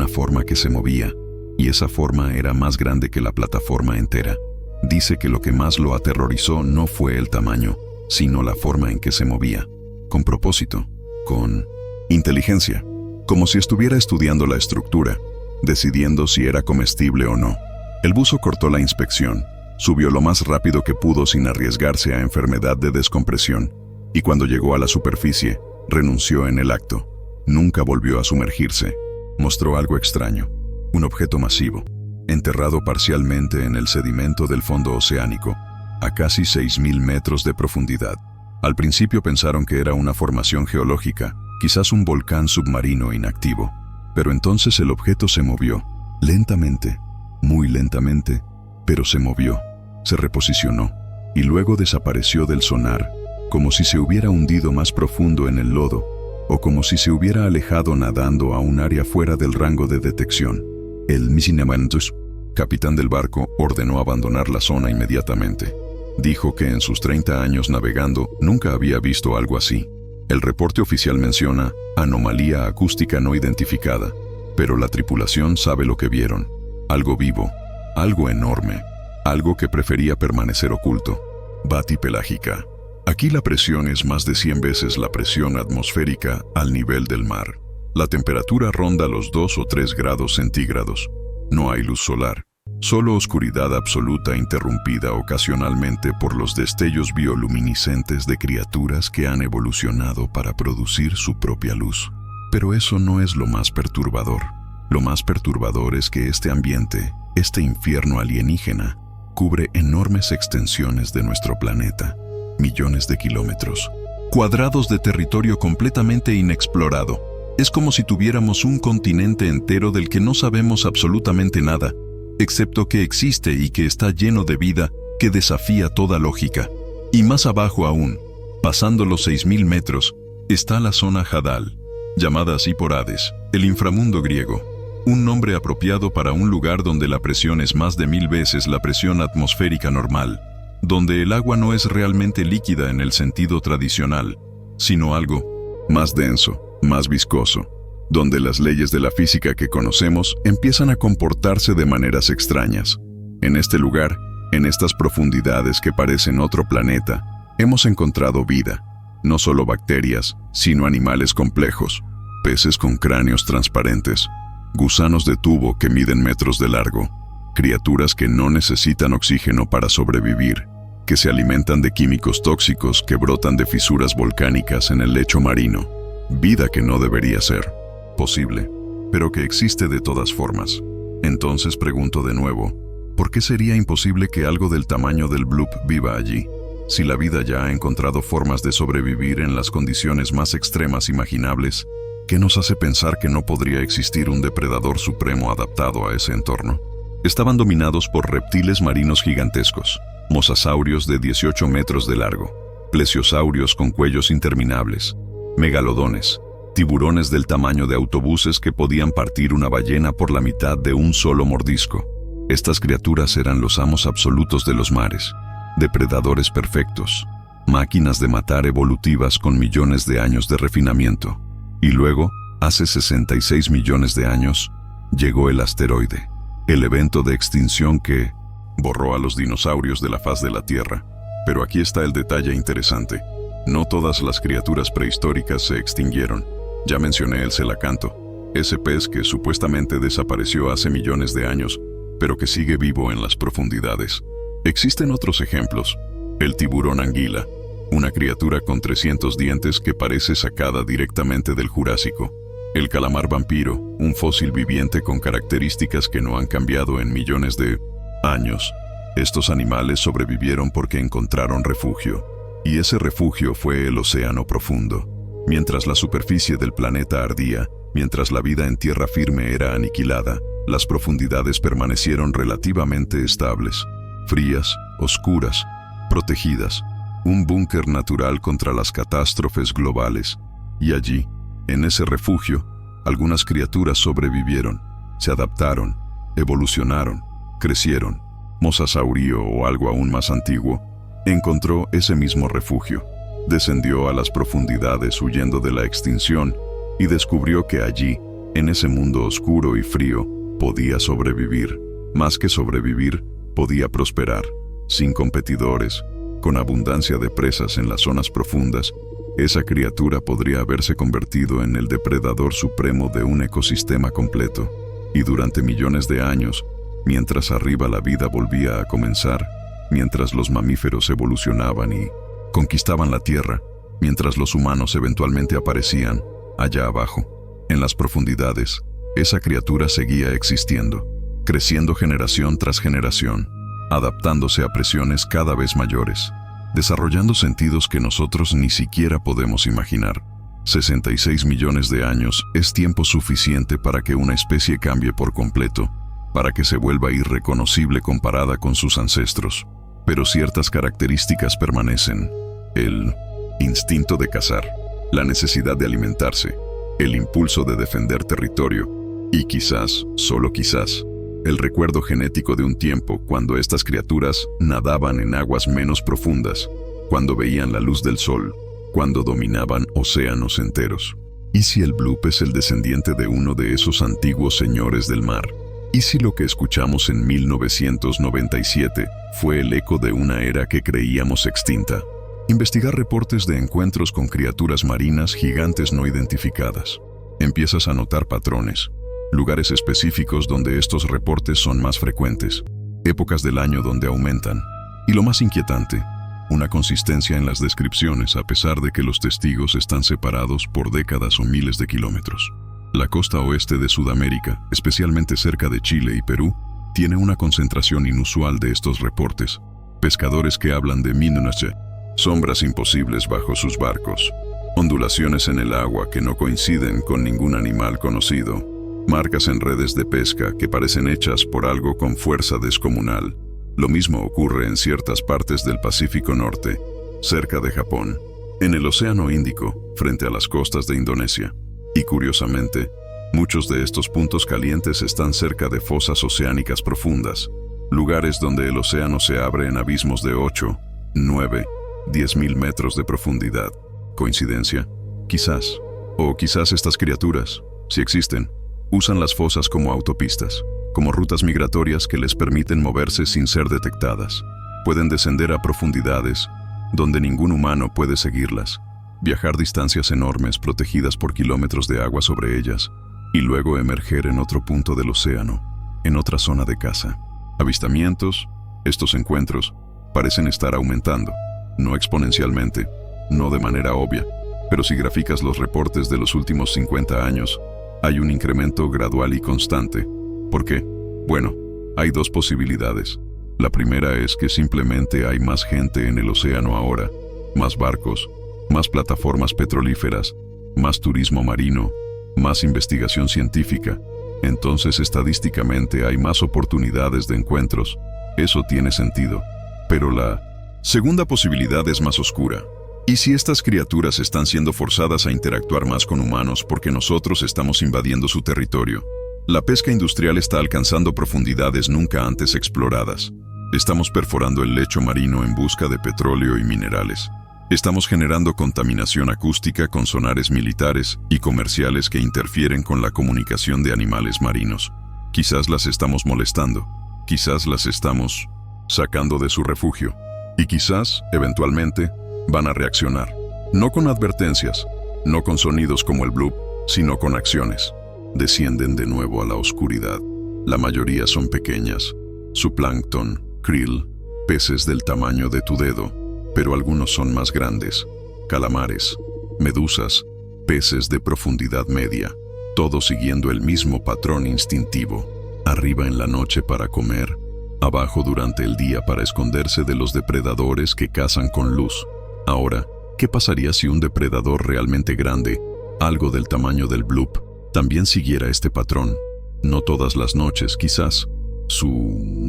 forma que se movía, y esa forma era más grande que la plataforma entera. Dice que lo que más lo aterrorizó no fue el tamaño, sino la forma en que se movía, con propósito, con inteligencia, como si estuviera estudiando la estructura, decidiendo si era comestible o no. El buzo cortó la inspección, subió lo más rápido que pudo sin arriesgarse a enfermedad de descompresión, y cuando llegó a la superficie, renunció en el acto. Nunca volvió a sumergirse. Mostró algo extraño, un objeto masivo, enterrado parcialmente en el sedimento del fondo oceánico, a casi 6.000 metros de profundidad. Al principio pensaron que era una formación geológica, quizás un volcán submarino inactivo, pero entonces el objeto se movió, lentamente, muy lentamente, pero se movió, se reposicionó, y luego desapareció del sonar, como si se hubiera hundido más profundo en el lodo, o como si se hubiera alejado nadando a un área fuera del rango de detección. El Misinemantus, capitán del barco, ordenó abandonar la zona inmediatamente. Dijo que en sus 30 años navegando nunca había visto algo así. El reporte oficial menciona anomalía acústica no identificada, pero la tripulación sabe lo que vieron. Algo vivo, algo enorme, algo que prefería permanecer oculto. Batipelágica. Aquí la presión es más de 100 veces la presión atmosférica al nivel del mar. La temperatura ronda los 2 o 3 grados centígrados. No hay luz solar, solo oscuridad absoluta interrumpida ocasionalmente por los destellos bioluminiscentes de criaturas que han evolucionado para producir su propia luz. Pero eso no es lo más perturbador. Lo más perturbador es que este ambiente, este infierno alienígena, cubre enormes extensiones de nuestro planeta, millones de kilómetros, cuadrados de territorio completamente inexplorado. Es como si tuviéramos un continente entero del que no sabemos absolutamente nada, excepto que existe y que está lleno de vida que desafía toda lógica. Y más abajo aún, pasando los 6.000 metros, está la zona Hadal, llamada así por Hades, el inframundo griego, un nombre apropiado para un lugar donde la presión es más de 1000 veces la presión atmosférica normal, donde el agua no es realmente líquida en el sentido tradicional, sino algo más denso, más viscoso, donde las leyes de la física que conocemos empiezan a comportarse de maneras extrañas. En este lugar, en estas profundidades que parecen otro planeta, hemos encontrado vida, no solo bacterias, sino animales complejos, peces con cráneos transparentes, gusanos de tubo que miden metros de largo, criaturas que no necesitan oxígeno para sobrevivir, que se alimentan de químicos tóxicos que brotan de fisuras volcánicas en el lecho marino. Vida que no debería ser posible, pero que existe de todas formas. Entonces pregunto de nuevo, ¿por qué sería imposible que algo del tamaño del bloop viva allí? Si la vida ya ha encontrado formas de sobrevivir en las condiciones más extremas imaginables, ¿qué nos hace pensar que no podría existir un depredador supremo adaptado a ese entorno? Estaban dominados por reptiles marinos gigantescos, mosasaurios de 18 metros de largo, plesiosaurios con cuellos interminables, megalodones, tiburones del tamaño de autobuses que podían partir una ballena por la mitad de un solo mordisco. Estas criaturas eran los amos absolutos de los mares, depredadores perfectos, máquinas de matar evolutivas con millones de años de refinamiento. Y luego, hace 66 millones de años, llegó el asteroide, el evento de extinción que borró a los dinosaurios de la faz de la Tierra. Pero aquí está el detalle interesante. No todas las criaturas prehistóricas se extinguieron. Ya mencioné el celacanto, ese pez que supuestamente desapareció hace millones de años, pero que sigue vivo en las profundidades. Existen otros ejemplos. El tiburón anguila, una criatura con 300 dientes que parece sacada directamente del Jurásico. El calamar vampiro, un fósil viviente con características que no han cambiado en millones de años. Estos animales sobrevivieron porque encontraron refugio, y ese refugio fue el océano profundo. Mientras la superficie del planeta ardía, mientras la vida en tierra firme era aniquilada, las profundidades permanecieron relativamente estables, frías, oscuras, protegidas, un búnker natural contra las catástrofes globales. Y allí, en ese refugio, algunas criaturas sobrevivieron, se adaptaron, evolucionaron, crecieron. Mosasaurio o algo aún más antiguo encontró ese mismo refugio, descendió a las profundidades huyendo de la extinción y descubrió que allí, en ese mundo oscuro y frío, podía sobrevivir. Más que sobrevivir, podía prosperar, sin competidores, con abundancia de presas en las zonas profundas. Esa criatura podría haberse convertido en el depredador supremo de un ecosistema completo. Y durante millones de años, mientras arriba la vida volvía a comenzar, mientras los mamíferos evolucionaban y conquistaban la Tierra, mientras los humanos eventualmente aparecían allá abajo, en las profundidades, esa criatura seguía existiendo, creciendo generación tras generación, adaptándose a presiones cada vez mayores, desarrollando sentidos que nosotros ni siquiera podemos imaginar. 66 millones de años es tiempo suficiente para que una especie cambie por completo, para que se vuelva irreconocible comparada con sus ancestros. Pero ciertas características permanecen: el instinto de cazar, la necesidad de alimentarse, el impulso de defender territorio y quizás, solo quizás, el recuerdo genético de un tiempo cuando estas criaturas nadaban en aguas menos profundas, cuando veían la luz del sol, cuando dominaban océanos enteros. ¿Y si el bloop es el descendiente de uno de esos antiguos señores del mar? ¿Y si lo que escuchamos en 1997 fue el eco de una era que creíamos extinta? Investigar reportes de encuentros con criaturas marinas gigantes no identificadas. Empiezas a notar patrones, lugares específicos donde estos reportes son más frecuentes, épocas del año donde aumentan. Y lo más inquietante, una consistencia en las descripciones a pesar de que los testigos están separados por décadas o miles de kilómetros. La costa oeste de Sudamérica, especialmente cerca de Chile y Perú, tiene una concentración inusual de estos reportes. Pescadores que hablan de Minunache, sombras imposibles bajo sus barcos, ondulaciones en el agua que no coinciden con ningún animal conocido, marcas en redes de pesca que parecen hechas por algo con fuerza descomunal. Lo mismo ocurre en ciertas partes del Pacífico Norte, cerca de Japón, en el Océano Índico, frente a las costas de Indonesia. Y curiosamente, muchos de estos puntos calientes están cerca de fosas oceánicas profundas, lugares donde el océano se abre en abismos de 8, 9, 10.000 metros de profundidad. ¿Coincidencia? Quizás. O quizás estas criaturas, si existen, usan las fosas como autopistas, como rutas migratorias que les permiten moverse sin ser detectadas. Pueden descender a profundidades donde ningún humano puede seguirlas, viajar distancias enormes protegidas por kilómetros de agua sobre ellas, y luego emerger en otro punto del océano, en otra zona de caza. Avistamientos, estos encuentros, parecen estar aumentando, no exponencialmente, no de manera obvia, pero si graficas los reportes de los últimos 50 años, hay un incremento gradual y constante. ¿Por qué? Bueno, hay dos posibilidades. La primera es que simplemente hay más gente en el océano ahora, más barcos, más plataformas petrolíferas, más turismo marino, más investigación científica. Entonces estadísticamente hay más oportunidades de encuentros. Eso tiene sentido. Pero la segunda posibilidad es más oscura. ¿Y si estas criaturas están siendo forzadas a interactuar más con humanos porque nosotros estamos invadiendo su territorio? La pesca industrial está alcanzando profundidades nunca antes exploradas. Estamos perforando el lecho marino en busca de petróleo y minerales. Estamos generando contaminación acústica con sonares militares y comerciales que interfieren con la comunicación de animales marinos. Quizás las estamos molestando, quizás las estamos sacando de su refugio, y quizás, eventualmente, van a reaccionar. No con advertencias, no con sonidos como el bloop, sino con acciones. Descienden de nuevo a la oscuridad. La mayoría son pequeñas, zooplancton, krill, peces del tamaño de tu dedo, pero algunos son más grandes, calamares, medusas, peces de profundidad media, todos siguiendo el mismo patrón instintivo. Arriba en la noche para comer, abajo durante el día para esconderse de los depredadores que cazan con luz. Ahora, ¿qué pasaría si un depredador realmente grande, algo del tamaño del bloop, también siguiera este patrón? No todas las noches, quizás. Su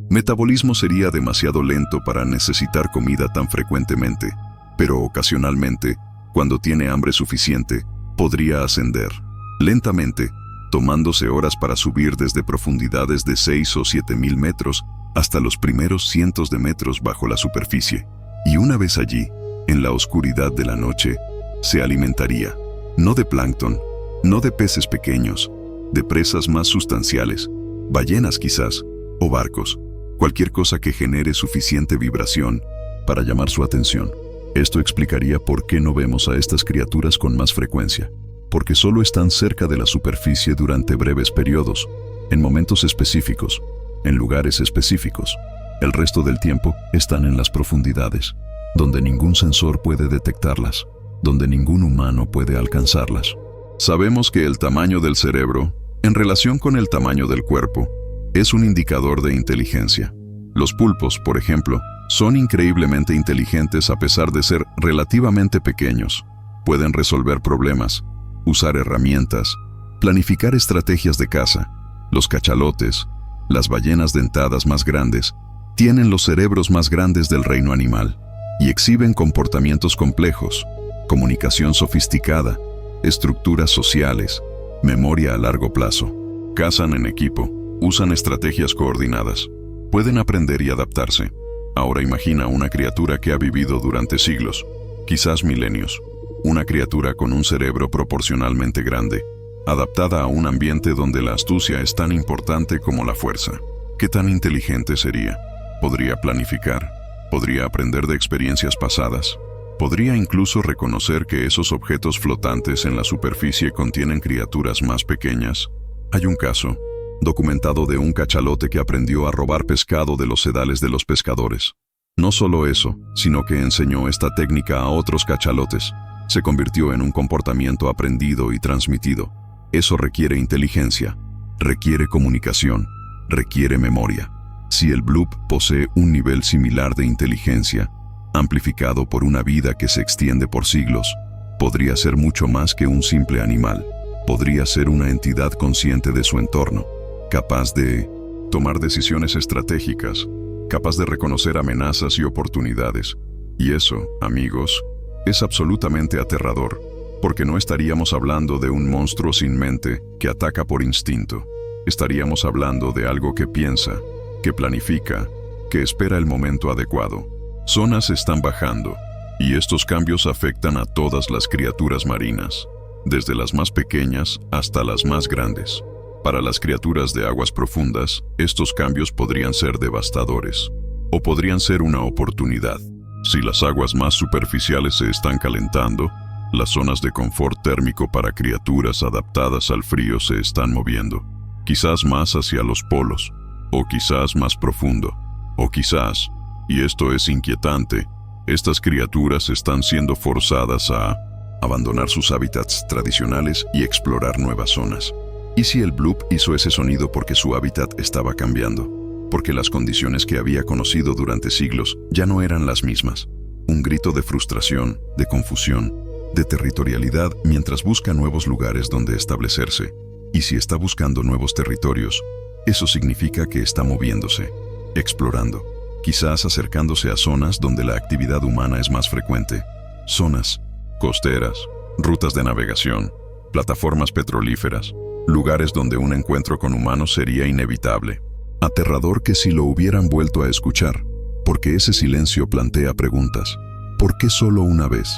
metabolismo sería demasiado lento para necesitar comida tan frecuentemente, pero ocasionalmente, cuando tiene hambre suficiente, podría ascender. Lentamente, tomándose horas para subir desde profundidades de 6 o 7.000 metros hasta los primeros cientos de metros bajo la superficie. Y una vez allí, en la oscuridad de la noche, se alimentaría, no de plancton, no de peces pequeños, de presas más sustanciales, ballenas quizás, o barcos, cualquier cosa que genere suficiente vibración para llamar su atención. Esto explicaría por qué no vemos a estas criaturas con más frecuencia, porque solo están cerca de la superficie durante breves periodos, en momentos específicos, en lugares específicos. El resto del tiempo están en las profundidades, donde ningún sensor puede detectarlas, donde ningún humano puede alcanzarlas. Sabemos que el tamaño del cerebro, en relación con el tamaño del cuerpo, es un indicador de inteligencia. Los pulpos, por ejemplo, son increíblemente inteligentes a pesar de ser relativamente pequeños. Pueden resolver problemas, usar herramientas, planificar estrategias de caza. Los cachalotes, las ballenas dentadas más grandes, tienen los cerebros más grandes del reino animal y exhiben comportamientos complejos, comunicación sofisticada, estructuras sociales, memoria a largo plazo. Cazan en equipo, usan estrategias coordinadas, pueden aprender y adaptarse. Ahora imagina una criatura que ha vivido durante siglos, quizás milenios, una criatura con un cerebro proporcionalmente grande, adaptada a un ambiente donde la astucia es tan importante como la fuerza. ¿Qué tan inteligente sería? ¿Podría planificar? ¿Podría aprender de experiencias pasadas? ¿Podría incluso reconocer que esos objetos flotantes en la superficie contienen criaturas más pequeñas? Hay un caso documentado de un cachalote que aprendió a robar pescado de los sedales de los pescadores. No solo eso, sino que enseñó esta técnica a otros cachalotes. Se convirtió en un comportamiento aprendido y transmitido. Eso requiere inteligencia, requiere comunicación, requiere memoria. Si el bloop posee un nivel similar de inteligencia, amplificado por una vida que se extiende por siglos, podría ser mucho más que un simple animal. Podría ser una entidad consciente de su entorno, capaz de tomar decisiones estratégicas, capaz de reconocer amenazas y oportunidades. Y eso, amigos, es absolutamente aterrador, porque no estaríamos hablando de un monstruo sin mente que ataca por instinto. Estaríamos hablando de algo que piensa, que planifica, que espera el momento adecuado. Zonas están bajando, y estos cambios afectan a todas las criaturas marinas, desde las más pequeñas hasta las más grandes. Para las criaturas de aguas profundas, estos cambios podrían ser devastadores, o podrían ser una oportunidad. Si las aguas más superficiales se están calentando, las zonas de confort térmico para criaturas adaptadas al frío se están moviendo, quizás más hacia los polos, o quizás más profundo, o quizás, y esto es inquietante, estas criaturas están siendo forzadas a abandonar sus hábitats tradicionales y explorar nuevas zonas. ¿Y si el bloop hizo ese sonido porque su hábitat estaba cambiando? Porque las condiciones que había conocido durante siglos ya no eran las mismas. Un grito de frustración, de confusión, de territorialidad mientras busca nuevos lugares donde establecerse. Y si está buscando nuevos territorios, eso significa que está moviéndose, explorando, quizás acercándose a zonas donde la actividad humana es más frecuente. Zonas costeras, rutas de navegación, plataformas petrolíferas, lugares donde un encuentro con humanos sería inevitable. Aterrador que si lo hubieran vuelto a escuchar, porque ese silencio plantea preguntas. ¿Por qué solo una vez?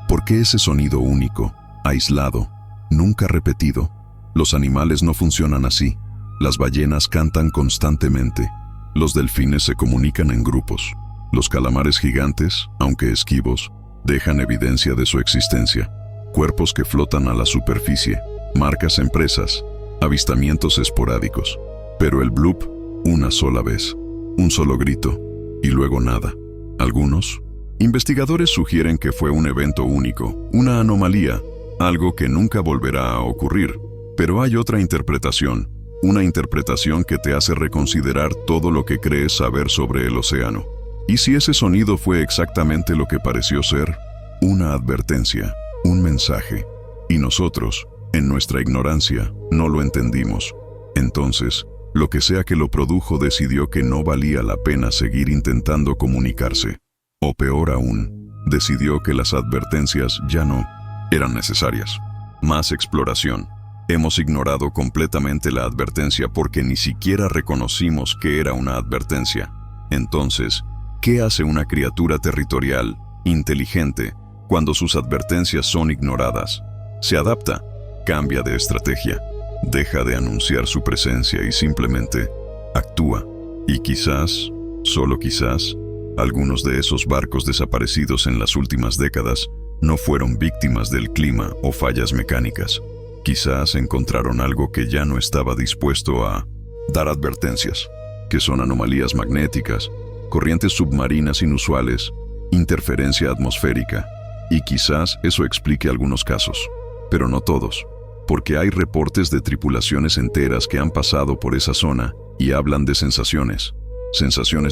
¿Por qué ese sonido único, aislado, nunca repetido? Los animales no funcionan así. Las ballenas cantan constantemente. Los delfines se comunican en grupos. Los calamares gigantes, aunque esquivos, dejan evidencia de su existencia. Cuerpos que flotan a la superficie, marcas en presas, avistamientos esporádicos. Pero el bloop, una sola vez, un solo grito, y luego nada. Algunos investigadores sugieren que fue un evento único, una anomalía, algo que nunca volverá a ocurrir. Pero hay otra interpretación, una interpretación que te hace reconsiderar todo lo que crees saber sobre el océano. ¿Y si ese sonido fue exactamente lo que pareció ser? Una advertencia, un mensaje. Y nosotros, en nuestra ignorancia, no lo entendimos. Entonces, lo que sea que lo produjo decidió que no valía la pena seguir intentando comunicarse. O peor aún, decidió que las advertencias ya no eran necesarias. Más exploración. Hemos ignorado completamente la advertencia porque ni siquiera reconocimos que era una advertencia. Entonces, ¿qué hace una criatura territorial, inteligente, cuando sus advertencias son ignoradas? Se adapta, cambia de estrategia, deja de anunciar su presencia y simplemente actúa. Y quizás, solo quizás, algunos de esos barcos desaparecidos en las últimas décadas no fueron víctimas del clima o fallas mecánicas. Quizás encontraron algo que ya no estaba dispuesto a dar advertencias, que son anomalías magnéticas, corrientes submarinas inusuales, interferencia atmosférica, y quizás eso explique algunos casos, pero no todos, porque hay reportes de tripulaciones enteras que han pasado por esa zona y hablan de sensaciones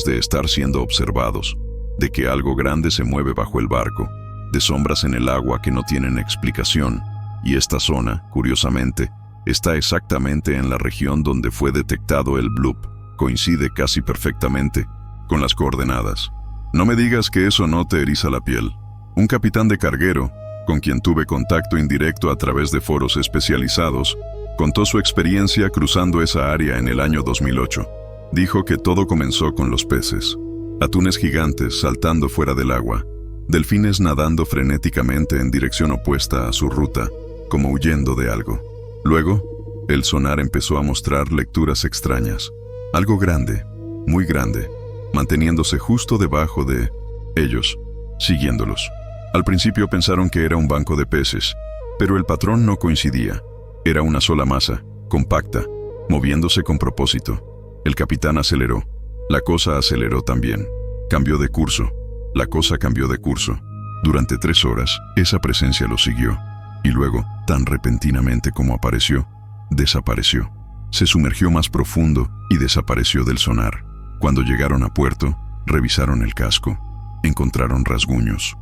de estar siendo observados, de que algo grande se mueve bajo el barco, de sombras en el agua que no tienen explicación. Y esta zona, curiosamente, está exactamente en la región donde fue detectado el bloop. Coincide casi perfectamente con las coordenadas. No me digas que eso no te eriza la piel. Un capitán de carguero, con quien tuve contacto indirecto a través de foros especializados, contó su experiencia cruzando esa área en el año 2008. Dijo que todo comenzó con los peces. Atunes gigantes saltando fuera del agua, delfines nadando frenéticamente en dirección opuesta a su ruta, como huyendo de algo. Luego, el sonar empezó a mostrar lecturas extrañas. Algo grande, muy grande, manteniéndose justo debajo de ellos, siguiéndolos. Al principio pensaron que era un banco de peces, pero el patrón no coincidía. Era una sola masa, compacta, moviéndose con propósito. El capitán aceleró. La cosa aceleró también. Cambió de curso. La cosa cambió de curso. Durante 3 horas, esa presencia lo siguió. Y luego, tan repentinamente como apareció, desapareció. Se sumergió más profundo y desapareció del sonar. Cuando llegaron a puerto, revisaron el casco. Encontraron rasguños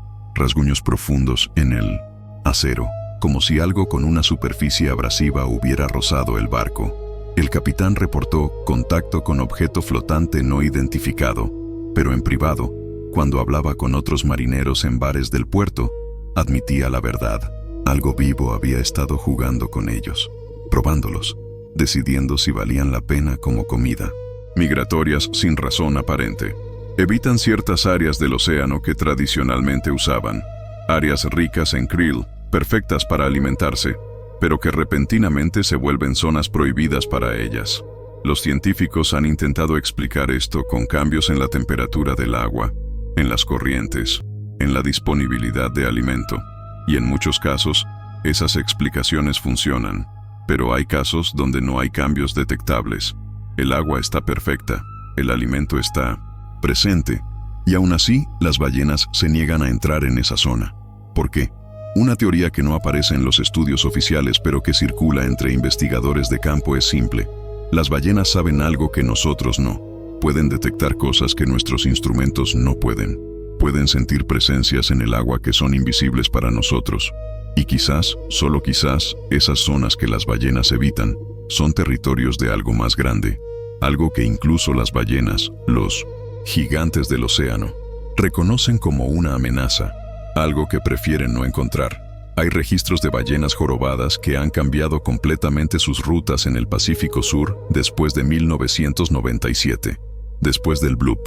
profundos en el acero, como si algo con una superficie abrasiva hubiera rozado el barco. El capitán reportó contacto con objeto flotante no identificado, pero en privado, cuando hablaba con otros marineros en bares del puerto, admitía la verdad. Algo vivo había estado jugando con ellos, probándolos, decidiendo si valían la pena como comida. Migratorias sin razón aparente. Evitan ciertas áreas del océano que tradicionalmente usaban. Áreas ricas en krill, perfectas para alimentarse, pero que repentinamente se vuelven zonas prohibidas para ellas. Los científicos han intentado explicar esto con cambios en la temperatura del agua, en las corrientes, en la disponibilidad de alimento. Y en muchos casos, esas explicaciones funcionan, pero hay casos donde no hay cambios detectables. El agua está perfecta, el alimento está presente, y aún así, las ballenas se niegan a entrar en esa zona. ¿Por qué? Una teoría que no aparece en los estudios oficiales pero que circula entre investigadores de campo es simple. Las ballenas saben algo que nosotros no. Pueden detectar cosas que nuestros instrumentos no pueden. Pueden sentir presencias en el agua que son invisibles para nosotros. Y quizás, solo quizás, esas zonas que las ballenas evitan son territorios de algo más grande. Algo que incluso las ballenas, los gigantes del océano, reconocen como una amenaza. Algo que prefieren no encontrar. Hay registros de ballenas jorobadas que han cambiado completamente sus rutas en el Pacífico Sur después de 1997. Después del bloop.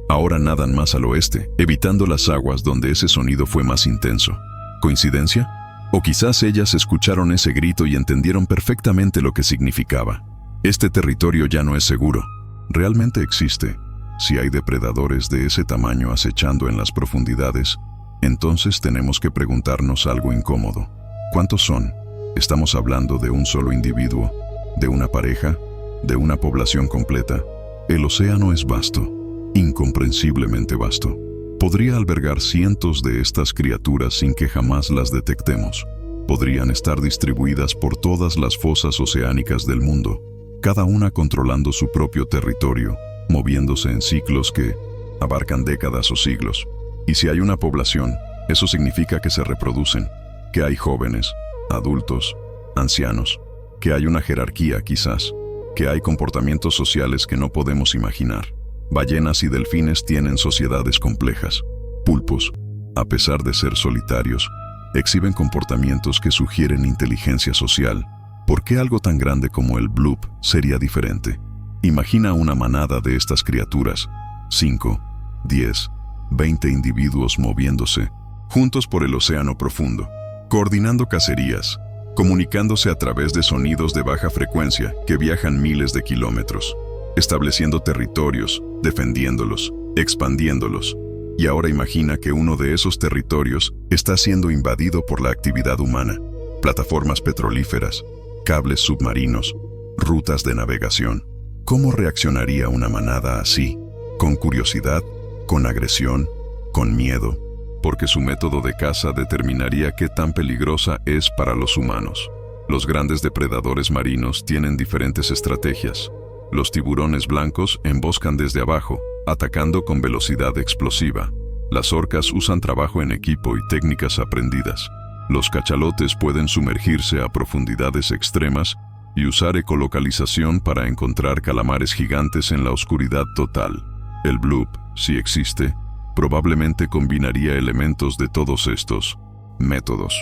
Ahora nadan más al oeste, evitando las aguas donde ese sonido fue más intenso. ¿Coincidencia? O quizás ellas escucharon ese grito y entendieron perfectamente lo que significaba. Este territorio ya no es seguro. Realmente existe. Si hay depredadores de ese tamaño acechando en las profundidades, entonces tenemos que preguntarnos algo incómodo. ¿Cuántos son? ¿Estamos hablando de un solo individuo? ¿De una pareja? ¿De una población completa? El océano es vasto. Incomprensiblemente vasto. Podría albergar cientos de estas criaturas sin que jamás las detectemos. Podrían estar distribuidas por todas las fosas oceánicas del mundo, cada una controlando su propio territorio, moviéndose en ciclos que abarcan décadas o siglos. Y si hay una población, eso significa que se reproducen, que hay jóvenes, adultos, ancianos, que hay una jerarquía quizás, que hay comportamientos sociales que no podemos imaginar. Ballenas y delfines tienen sociedades complejas. Pulpos, a pesar de ser solitarios, exhiben comportamientos que sugieren inteligencia social. ¿Por qué algo tan grande como el bloop sería diferente? Imagina una manada de estas criaturas, 5, 10, 20 individuos moviéndose, juntos por el océano profundo, coordinando cacerías, comunicándose a través de sonidos de baja frecuencia que viajan miles de kilómetros, estableciendo territorios, defendiéndolos, expandiéndolos. Y ahora imagina que uno de esos territorios está siendo invadido por la actividad humana, plataformas petrolíferas, cables submarinos, rutas de navegación. ¿Cómo reaccionaría una manada así? ¿Con curiosidad? ¿Con agresión? ¿Con miedo? Porque su método de caza determinaría qué tan peligrosa es para los humanos. Los grandes depredadores marinos tienen diferentes estrategias. Los tiburones blancos emboscan desde abajo, atacando con velocidad explosiva. Las orcas usan trabajo en equipo y técnicas aprendidas. Los cachalotes pueden sumergirse a profundidades extremas y usar ecolocalización para encontrar calamares gigantes en la oscuridad total. El bloop, si existe, probablemente combinaría elementos de todos estos métodos.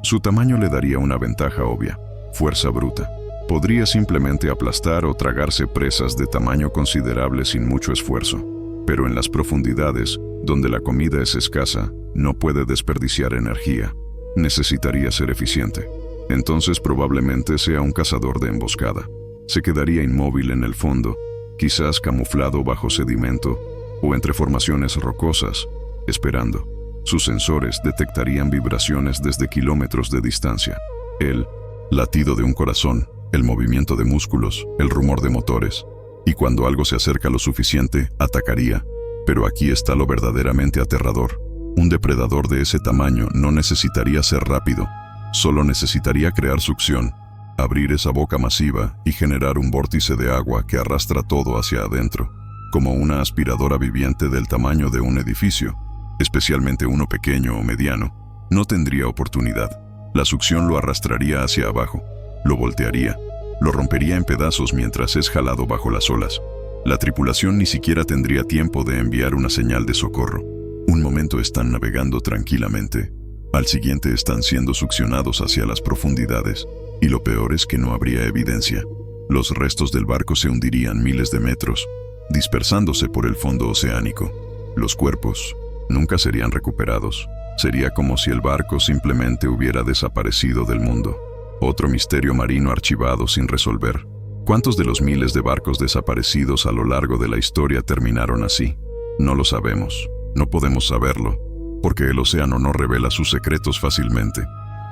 Su tamaño le daría una ventaja obvia: fuerza bruta. Podría simplemente aplastar o tragarse presas de tamaño considerable sin mucho esfuerzo. Pero en las profundidades, donde la comida es escasa, no puede desperdiciar energía. Necesitaría ser eficiente. Entonces probablemente sea un cazador de emboscada. Se quedaría inmóvil en el fondo, quizás camuflado bajo sedimento o entre formaciones rocosas, esperando. Sus sensores detectarían vibraciones desde kilómetros de distancia. El latido de un corazón, el movimiento de músculos, el rumor de motores. Y cuando algo se acerca lo suficiente, atacaría. Pero aquí está lo verdaderamente aterrador. Un depredador de ese tamaño no necesitaría ser rápido. Solo necesitaría crear succión, abrir esa boca masiva y generar un vórtice de agua que arrastra todo hacia adentro, como una aspiradora viviente del tamaño de un edificio, especialmente uno pequeño o mediano. No tendría oportunidad. La succión lo arrastraría hacia abajo, lo voltearía, lo rompería en pedazos mientras es jalado bajo las olas. La tripulación ni siquiera tendría tiempo de enviar una señal de socorro. Un momento están navegando tranquilamente, al siguiente están siendo succionados hacia las profundidades, y lo peor es que no habría evidencia. Los restos del barco se hundirían miles de metros, dispersándose por el fondo oceánico. Los cuerpos nunca serían recuperados. Sería como si el barco simplemente hubiera desaparecido del mundo. Otro misterio marino archivado sin resolver. ¿Cuántos de los miles de barcos desaparecidos a lo largo de la historia terminaron así? No lo sabemos. No podemos saberlo, porque el océano no revela sus secretos fácilmente.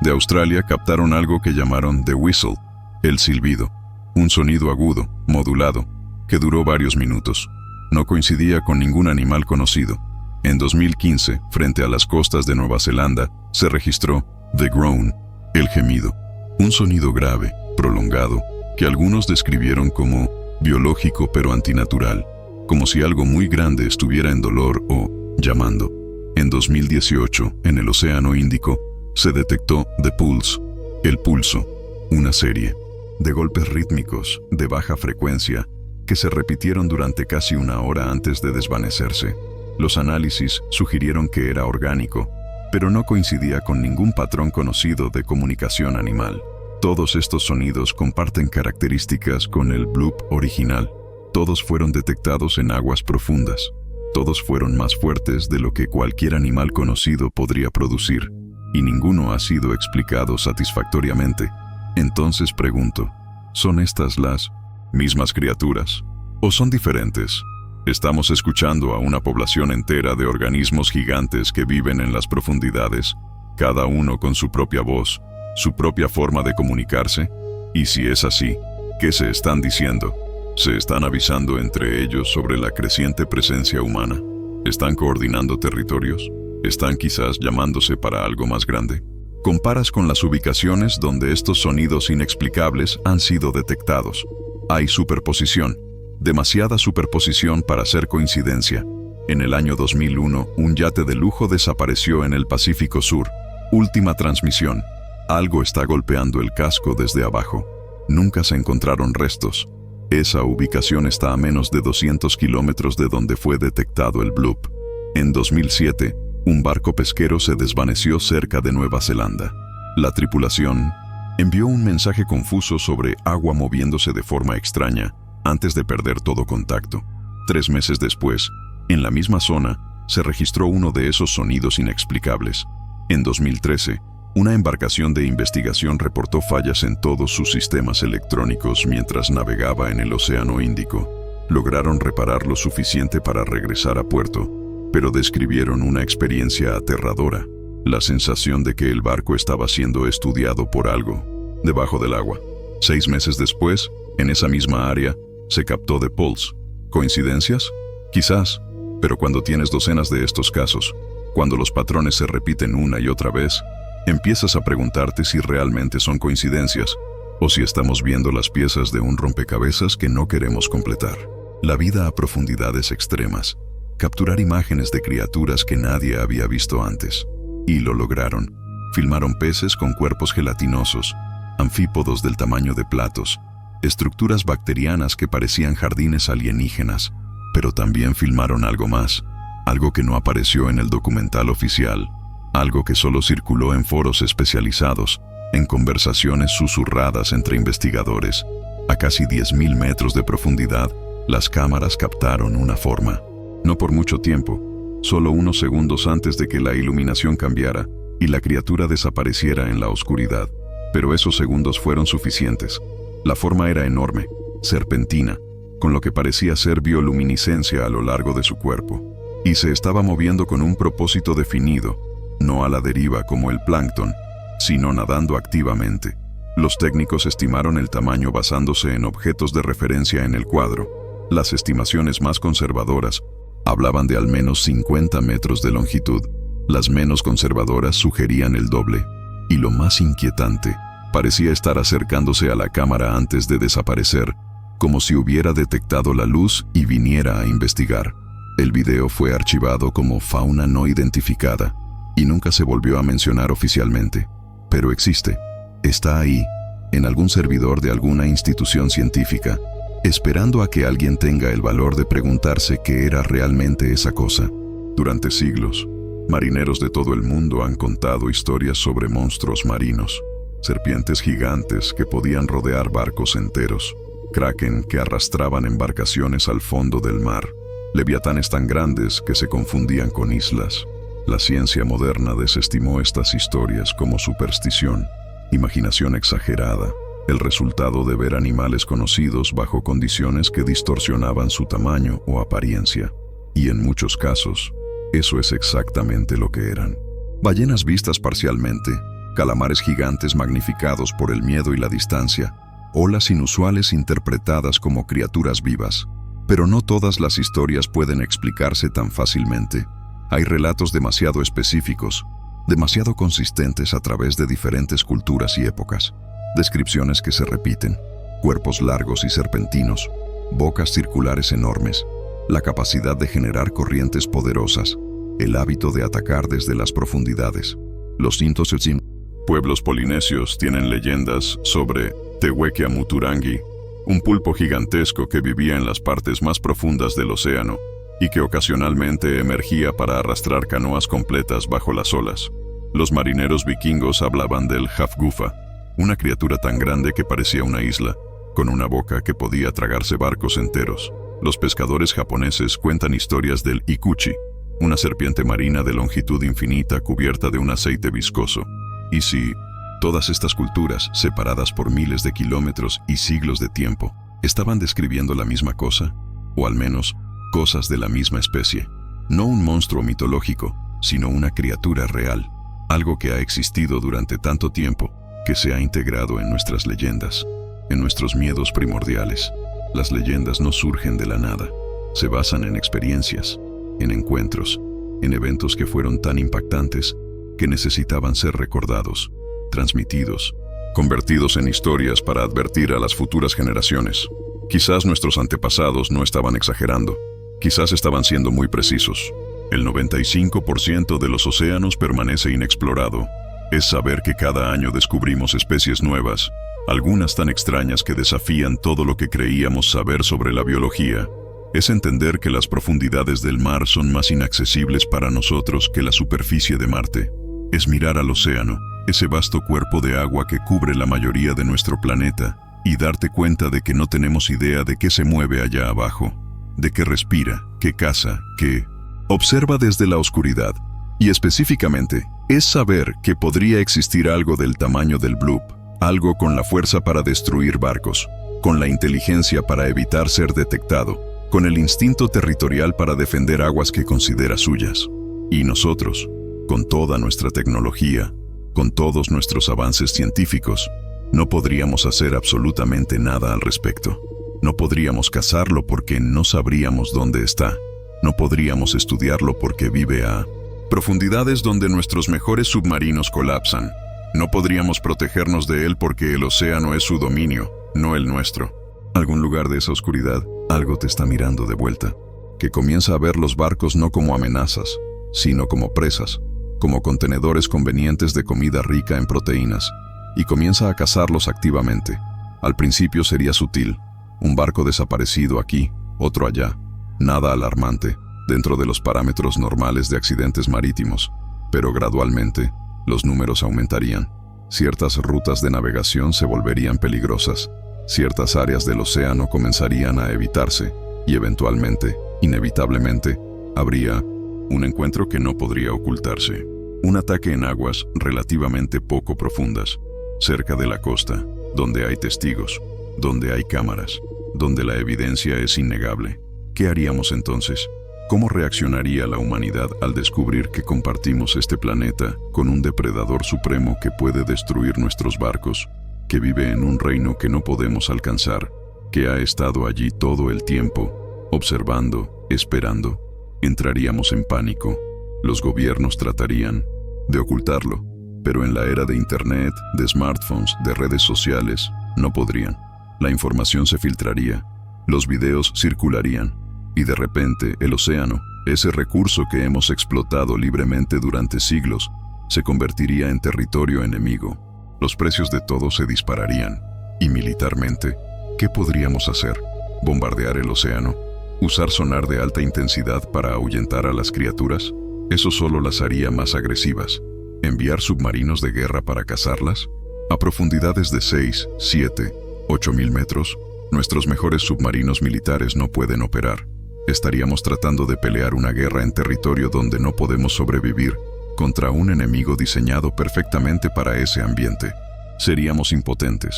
De Australia captaron algo que llamaron The Whistle, el silbido. Un sonido agudo, modulado, que duró varios minutos. No coincidía con ningún animal conocido. En 2015, frente a las costas de Nueva Zelanda, se registró The Groan, el gemido. Un sonido grave, prolongado, que algunos describieron como biológico pero antinatural, como si algo muy grande estuviera en dolor o llamando. En 2018, en el Océano Índico, se detectó The Pulse, el pulso, una serie de golpes rítmicos de baja frecuencia que se repitieron durante casi una hora antes de desvanecerse. Los análisis sugirieron que era orgánico, pero no coincidía con ningún patrón conocido de comunicación animal. Todos estos sonidos comparten características con el bloop original. Todos fueron detectados en aguas profundas. Todos fueron más fuertes de lo que cualquier animal conocido podría producir, y ninguno ha sido explicado satisfactoriamente. Entonces pregunto, ¿son estas las mismas criaturas? ¿O son diferentes? Estamos escuchando a una población entera de organismos gigantes que viven en las profundidades, cada uno con su propia voz, su propia forma de comunicarse. Y si es así, ¿qué se están diciendo? ¿Se están avisando entre ellos sobre la creciente presencia humana? ¿Están coordinando territorios? ¿Están quizás llamándose para algo más grande? Comparas con las ubicaciones donde estos sonidos inexplicables han sido detectados. Hay superposición. Demasiada superposición para ser coincidencia. En el año 2001, un yate de lujo desapareció en el Pacífico Sur. Última transmisión. Algo está golpeando el casco desde abajo. Nunca se encontraron restos. Esa ubicación está a menos de 200 kilómetros de donde fue detectado el bloop. En 2007, un barco pesquero se desvaneció cerca de Nueva Zelanda. La tripulación envió un mensaje confuso sobre agua moviéndose de forma extraña antes de perder todo contacto. 3 meses después, en la misma zona, se registró uno de esos sonidos inexplicables. En 2013, una embarcación de investigación reportó fallas en todos sus sistemas electrónicos mientras navegaba en el Océano Índico. Lograron reparar lo suficiente para regresar a puerto, pero describieron una experiencia aterradora, la sensación de que el barco estaba siendo estudiado por algo debajo del agua. 6 meses después, en esa misma área, se captó The Pulse. ¿Coincidencias? Quizás, pero cuando tienes docenas de estos casos, cuando los patrones se repiten una y otra vez, empiezas a preguntarte si realmente son coincidencias o si estamos viendo las piezas de un rompecabezas que no queremos completar. La vida a profundidades extremas. Capturar imágenes de criaturas que nadie había visto antes. Y lo lograron. Filmaron peces con cuerpos gelatinosos, anfípodos del tamaño de platos, estructuras bacterianas que parecían jardines alienígenas, pero también filmaron algo más, algo que no apareció en el documental oficial, algo que solo circuló en foros especializados, en conversaciones susurradas entre investigadores. A casi 10.000 metros de profundidad, las cámaras captaron una forma. No por mucho tiempo, solo unos segundos antes de que la iluminación cambiara y la criatura desapareciera en la oscuridad. pero esos segundos fueron suficientes. La forma era enorme, serpentina, con lo que parecía ser bioluminiscencia a lo largo de su cuerpo, y se estaba moviendo con un propósito definido, no a la deriva como el plancton, sino nadando activamente. Los técnicos estimaron el tamaño basándose en objetos de referencia en el cuadro. Las estimaciones más conservadoras hablaban de al menos 50 metros de longitud. Las menos conservadoras sugerían el doble. Y lo más inquietante, parecía estar acercándose a la cámara antes de desaparecer, como si hubiera detectado la luz y viniera a investigar. El video fue archivado como fauna no identificada y nunca se volvió a mencionar oficialmente. Pero existe. Está ahí, en algún servidor de alguna institución científica, esperando a que alguien tenga el valor de preguntarse qué era realmente esa cosa. Durante siglos, marineros de todo el mundo han contado historias sobre monstruos marinos, serpientes gigantes que podían rodear barcos enteros, kraken que arrastraban embarcaciones al fondo del mar, leviatanes tan grandes que se confundían con islas. La ciencia moderna desestimó estas historias como superstición, imaginación exagerada, el resultado de ver animales conocidos bajo condiciones que distorsionaban su tamaño o apariencia. Y en muchos casos, eso es exactamente lo que eran. Ballenas vistas parcialmente, calamares gigantes magnificados por el miedo y la distancia, olas inusuales interpretadas como criaturas vivas. Pero no todas las historias pueden explicarse tan fácilmente. Hay relatos demasiado específicos, demasiado consistentes a través de diferentes culturas y épocas. Descripciones que se repiten, cuerpos largos y serpentinos, bocas circulares enormes, la capacidad de generar corrientes poderosas, el hábito de atacar desde las profundidades. Los Sintosetsim, pueblos polinesios, tienen leyendas sobre Tehuequeamuturangi, un pulpo gigantesco que vivía en las partes más profundas del océano y que ocasionalmente emergía para arrastrar canoas completas bajo las olas. Los marineros vikingos hablaban del Hafgufa, una criatura tan grande que parecía una isla, con una boca que podía tragarse barcos enteros. Los pescadores japoneses cuentan historias del Ikuchi, una serpiente marina de longitud infinita cubierta de un aceite viscoso. Y si todas estas culturas, separadas por miles de kilómetros y siglos de tiempo, estaban describiendo la misma cosa, o al menos cosas de la misma especie, no un monstruo mitológico, sino una criatura real, algo que ha existido durante tanto tiempo que se ha integrado en nuestras leyendas, en nuestros miedos primordiales. Las leyendas no surgen de la nada, se basan en experiencias, en encuentros, en eventos que fueron tan impactantes que necesitaban ser recordados, transmitidos, convertidos en historias para advertir a las futuras generaciones. Quizás nuestros antepasados no estaban exagerando, quizás estaban siendo muy precisos. El 95% de los océanos permanece inexplorado. Es saber que cada año descubrimos especies nuevas, algunas tan extrañas que desafían todo lo que creíamos saber sobre la biología. Es entender que las profundidades del mar son más inaccesibles para nosotros que la superficie de Marte. Es mirar al océano, ese vasto cuerpo de agua que cubre la mayoría de nuestro planeta, y darte cuenta de que no tenemos idea de qué se mueve allá abajo, de qué respira, qué caza, qué observa desde la oscuridad. Y específicamente, es saber que podría existir algo del tamaño del bloop, algo con la fuerza para destruir barcos, con la inteligencia para evitar ser detectado, con el instinto territorial para defender aguas que considera suyas. Y nosotros, con toda nuestra tecnología, con todos nuestros avances científicos, no podríamos hacer absolutamente nada al respecto. No podríamos cazarlo porque no sabríamos dónde está. No podríamos estudiarlo porque vive a profundidades donde nuestros mejores submarinos colapsan. No podríamos protegernos de él porque el océano es su dominio, no el nuestro. Algún lugar de esa oscuridad, algo te está mirando de vuelta, que comienza a ver los barcos no como amenazas, sino como presas, como contenedores convenientes de comida rica en proteínas, y comienza a cazarlos activamente. Al principio sería sutil, un barco desaparecido aquí, otro allá, nada alarmante, dentro de los parámetros normales de accidentes marítimos, pero gradualmente, los números aumentarían. Ciertas rutas de navegación se volverían peligrosas, ciertas áreas del océano comenzarían a evitarse, y eventualmente, inevitablemente, habría un encuentro que no podría ocultarse. Un ataque en aguas relativamente poco profundas. cerca de la costa, donde hay testigos, donde hay cámaras, donde la evidencia es innegable. ¿Qué haríamos entonces? ¿Cómo reaccionaría la humanidad al descubrir que compartimos este planeta con un depredador supremo que puede destruir nuestros barcos, que vive en un reino que no podemos alcanzar, que ha estado allí todo el tiempo, observando, esperando? Entraríamos en pánico. Los gobiernos tratarían de ocultarlo, pero en la era de Internet, de smartphones, de redes sociales, no podrían. La información se filtraría, los videos circularían, y de repente el océano, ese recurso que hemos explotado libremente durante siglos, se convertiría en territorio enemigo. Los precios de todo se dispararían. Y militarmente, ¿qué podríamos hacer? ¿Bombardear el océano? ¿Usar sonar de alta intensidad para ahuyentar a las criaturas? Eso solo las haría más agresivas. ¿Enviar submarinos de guerra para cazarlas? A profundidades de 6, 7, 8 mil metros, nuestros mejores submarinos militares no pueden operar. Estaríamos tratando de pelear una guerra en territorio donde no podemos sobrevivir, contra un enemigo diseñado perfectamente para ese ambiente. Seríamos impotentes.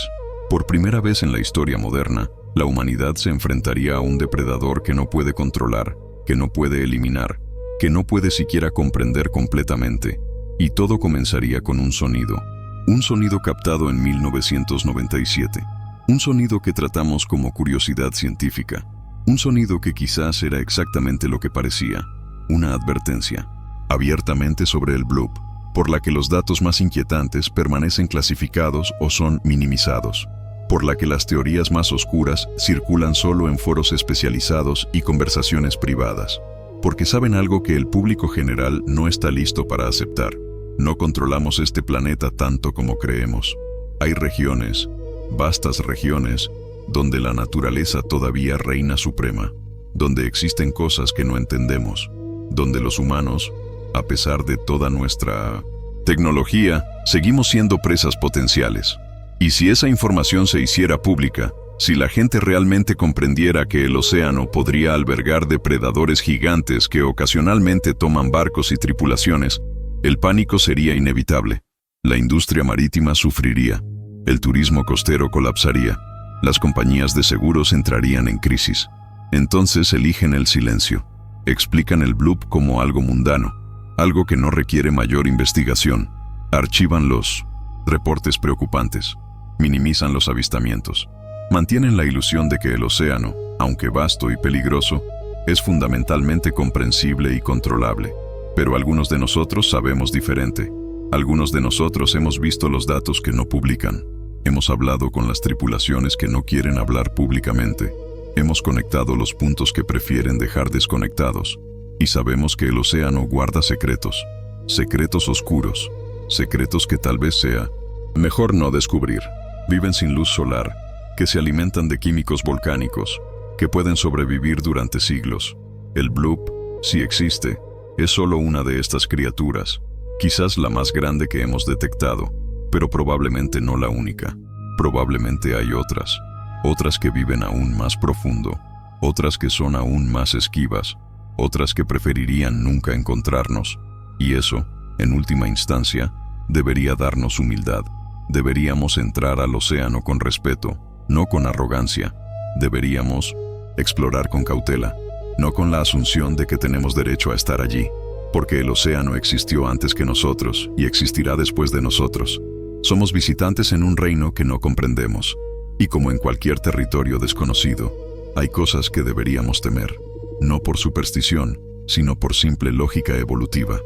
Por primera vez en la historia moderna, la humanidad se enfrentaría a un depredador que no puede controlar, que no puede eliminar, que no puede siquiera comprender completamente. Y todo comenzaría con un sonido captado en 1997. Un sonido que tratamos como curiosidad científica. Un sonido que quizás era exactamente lo que parecía, una advertencia, abiertamente sobre el bloop, por la que los datos más inquietantes permanecen clasificados o son minimizados, por la que las teorías más oscuras circulan solo en foros especializados y conversaciones privadas, porque saben algo que el público general no está listo para aceptar. No controlamos este planeta tanto como creemos. Hay regiones, vastas regiones, donde la naturaleza todavía reina suprema, donde existen cosas que no entendemos, donde los humanos, a pesar de toda nuestra tecnología, seguimos siendo presas potenciales. Y si esa información se hiciera pública, si la gente realmente comprendiera que el océano podría albergar depredadores gigantes que ocasionalmente toman barcos y tripulaciones, el pánico sería inevitable. La industria marítima sufriría, el turismo costero colapsaría, las compañías de seguros entrarían en crisis. Entonces eligen el silencio, explican el bloop como algo mundano, algo que no requiere mayor investigación, archivan los reportes preocupantes, minimizan los avistamientos, mantienen la ilusión de que el océano, aunque vasto y peligroso, es fundamentalmente comprensible y controlable. Pero algunos de nosotros sabemos diferente. Algunos de nosotros hemos visto los datos que no publican. Hemos hablado con las tripulaciones que no quieren hablar públicamente. Hemos conectado los puntos que prefieren dejar desconectados. Y sabemos que el océano guarda secretos. Secretos oscuros. Secretos que tal vez sea mejor no descubrir. Viven sin luz solar, que se alimentan de químicos volcánicos, que pueden sobrevivir durante siglos. El bloop, si existe, es solo una de estas criaturas, quizás la más grande que hemos detectado, pero probablemente no la única. Probablemente hay otras que viven aún más profundo, otras que son aún más esquivas, otras que preferirían nunca encontrarnos. Y eso, en última instancia, debería darnos humildad. Deberíamos entrar al océano con respeto, no con arrogancia. Deberíamos explorar con cautela, no con la asunción de que tenemos derecho a estar allí, porque el océano existió antes que nosotros y existirá después de nosotros. Somos visitantes en un reino que no comprendemos, y como en cualquier territorio desconocido, hay cosas que deberíamos temer, no por superstición, sino por simple lógica evolutiva.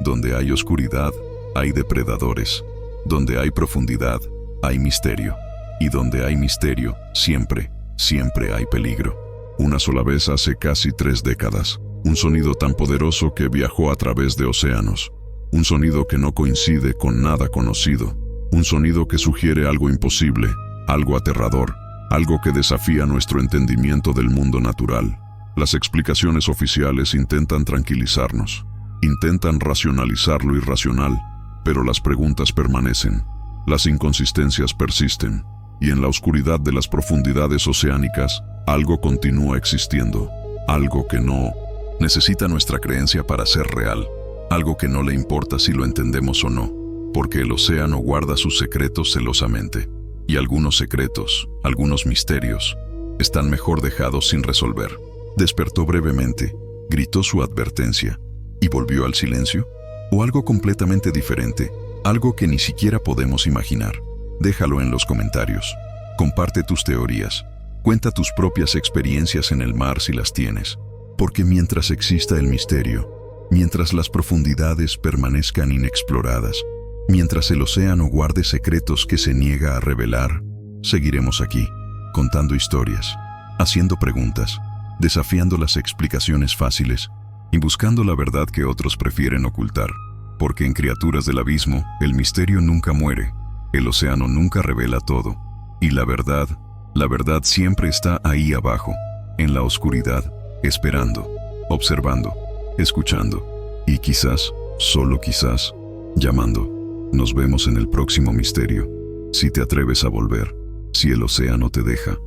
Donde hay oscuridad, hay depredadores. Donde hay profundidad, hay misterio. Y donde hay misterio, siempre hay peligro. Una sola vez hace casi 3 décadas, un sonido tan poderoso que viajó a través de océanos. Un sonido que no coincide con nada conocido. Un sonido que sugiere algo imposible, algo aterrador, algo que desafía nuestro entendimiento del mundo natural. Las explicaciones oficiales intentan tranquilizarnos, intentan racionalizar lo irracional, pero las preguntas permanecen, las inconsistencias persisten, y en la oscuridad de las profundidades oceánicas, algo continúa existiendo, algo que no necesita nuestra creencia para ser real, algo que no le importa si lo entendemos o no, porque el océano guarda sus secretos celosamente, y algunos secretos, algunos misterios, están mejor dejados sin resolver. Despertó brevemente, gritó su advertencia, y volvió al silencio, o algo completamente diferente, algo que ni siquiera podemos imaginar. Déjalo en los comentarios. Comparte tus teorías. Cuenta tus propias experiencias en el mar si las tienes. Porque mientras exista el misterio, mientras las profundidades permanezcan inexploradas, mientras el océano guarde secretos que se niega a revelar, seguiremos aquí, contando historias, haciendo preguntas, desafiando las explicaciones fáciles y buscando la verdad que otros prefieren ocultar. Porque en Criaturas del Abismo, el misterio nunca muere, el océano nunca revela todo, y la verdad siempre está ahí abajo, en la oscuridad, esperando, observando, escuchando, y quizás, solo quizás, llamando. Nos vemos en el próximo misterio, si te atreves a volver, si el océano te deja.